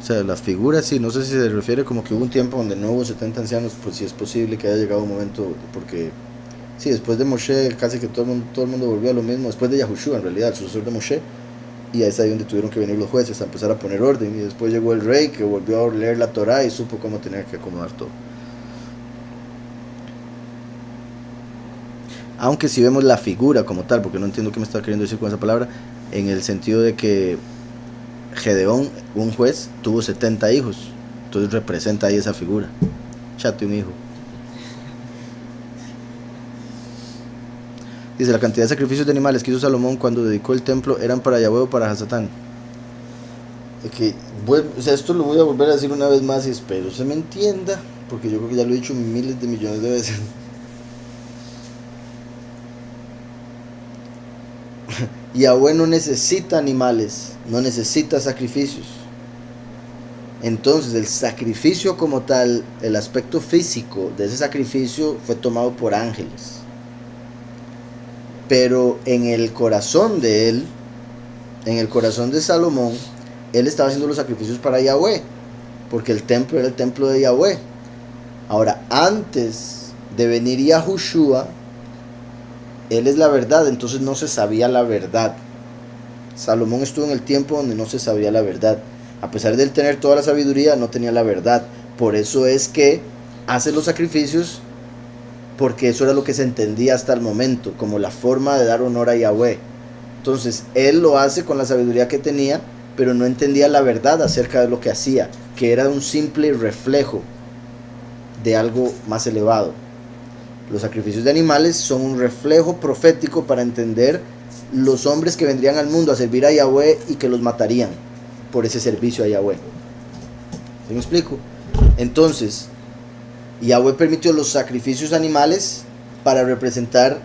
[SPEAKER 1] O sea, la figura sí, no sé si se refiere como que hubo un tiempo donde no hubo 70 ancianos, pues sí es posible que haya llegado un momento, porque sí, después de Moshe casi que todo el mundo volvió a lo mismo, después de Yahushua en realidad, el sucesor de Moshe, y ahí es ahí donde tuvieron que venir los jueces a empezar a poner orden, y después llegó el rey que volvió a leer la Torá y supo cómo tenía que acomodar todo. Aunque si vemos la figura como tal, porque no entiendo qué me está queriendo decir con esa palabra, en el sentido de que Gedeón, un juez, tuvo 70 hijos, entonces representa ahí esa figura. Chate un hijo. Dice, la cantidad de sacrificios de animales que hizo Salomón cuando dedicó el templo eran para Yahweh o para Hasatán. O sea, esto lo voy a volver a decir una vez más y espero se me entienda, porque yo creo que ya lo he dicho miles de millones de veces. Yahweh no necesita animales, no necesita sacrificios. Entonces el sacrificio como tal, el aspecto físico de ese sacrificio fue tomado por ángeles. Pero en el corazón de él, en el corazón de Salomón, él estaba haciendo los sacrificios para Yahweh, porque el templo era el templo de Yahweh. Ahora, antes de venir Yahushua, él es la verdad, entonces no se sabía la verdad. Salomón estuvo en el tiempo donde no se sabía la verdad. A pesar de él tener toda la sabiduría, no tenía la verdad. Por eso es que hace los sacrificios, porque eso era lo que se entendía hasta el momento, como la forma de dar honor a Yahweh. Entonces, él lo hace con la sabiduría que tenía, pero no entendía la verdad acerca de lo que hacía, que era un simple reflejo de algo más elevado. Los sacrificios de animales son un reflejo profético para entender los hombres que vendrían al mundo a servir a Yahweh y que los matarían por ese servicio a Yahweh. ¿Sí me explico? Entonces, Yahweh permitió los sacrificios animales para representar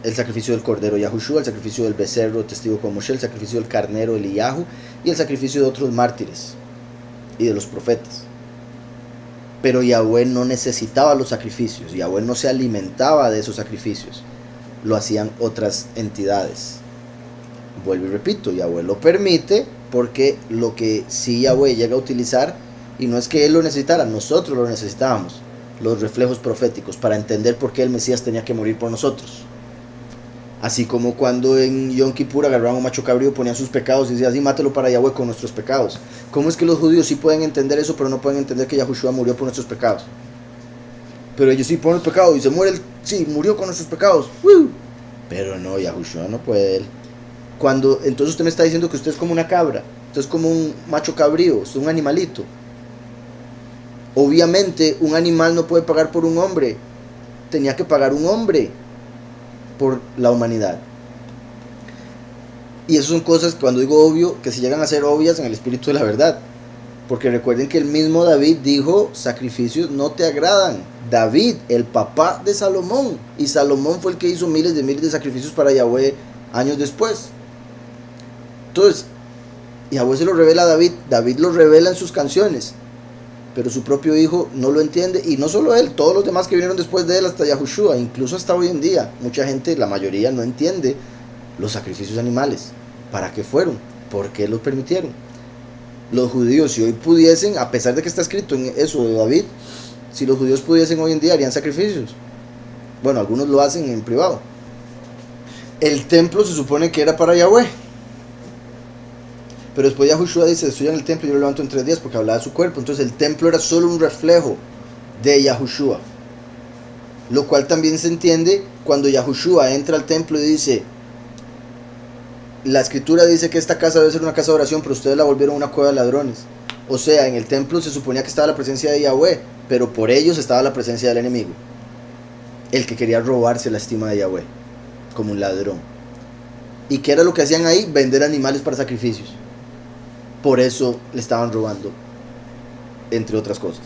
[SPEAKER 1] el sacrificio del cordero Yahushua, el sacrificio del becerro testigo con Moshe, el sacrificio del carnero Eliyahu y el sacrificio de otros mártires y de los profetas. Pero Yahweh no necesitaba los sacrificios, Yahweh no se alimentaba de esos sacrificios, lo hacían otras entidades. Vuelvo y repito, Yahweh lo permite porque lo que sí Yahweh llega a utilizar, y no es que él lo necesitara, nosotros lo necesitábamos, los reflejos proféticos para entender por qué el Mesías tenía que morir por nosotros. Así como cuando en Yom Kippur agarraban un macho cabrío, ponían sus pecados y decían así, mátelo para Yahweh con nuestros pecados. ¿Cómo es que los judíos sí pueden entender eso, pero no pueden entender que Yahushua murió por nuestros pecados? Pero ellos sí ponen el pecado y se muere, sí, murió con nuestros pecados. Pero no, Yahushua no puede él. Entonces usted me está diciendo que usted es como una cabra, usted es como un macho cabrío, usted es un animalito. Obviamente un animal no puede pagar por un hombre, tenía que pagar un hombre por la humanidad. Y eso son cosas, cuando digo obvio, que se llegan a ser obvias en el espíritu de la verdad. Porque recuerden que el mismo David dijo, sacrificios no te agradan. David, el papá de Salomón. Y Salomón fue el que hizo miles de sacrificios para Yahweh años después. Entonces, Yahweh se lo revela a David. David lo revela en sus canciones. pero su propio hijo no lo entiende, y no solo él, todos los demás que vinieron después de él, hasta Yahushua, incluso hasta hoy en día, mucha gente, la mayoría, no entiende los sacrificios animales. ¿Para qué fueron? ¿Por qué los permitieron? Los judíos, si hoy pudiesen, a pesar de que está escrito en eso de David, si los judíos pudiesen hoy en día, harían sacrificios. Bueno, algunos lo hacen en privado. El templo se supone que era para Yahweh, pero después Yahushua dice: estoy en el templo y yo lo levanto en 3 días, porque hablaba de su cuerpo. Entonces el templo era solo un reflejo de Yahushua, lo cual también se entiende cuando Yahushua entra al templo y dice: la escritura dice que esta casa debe ser una casa de oración, pero ustedes la volvieron una cueva de ladrones. O sea, en el templo se suponía que estaba la presencia de Yahweh, pero por ellos estaba la presencia del enemigo, el que quería robarse la estima de Yahweh, como un ladrón. ¿Y qué era lo que hacían ahí? Vender animales para sacrificios. Por eso le estaban robando, entre otras cosas.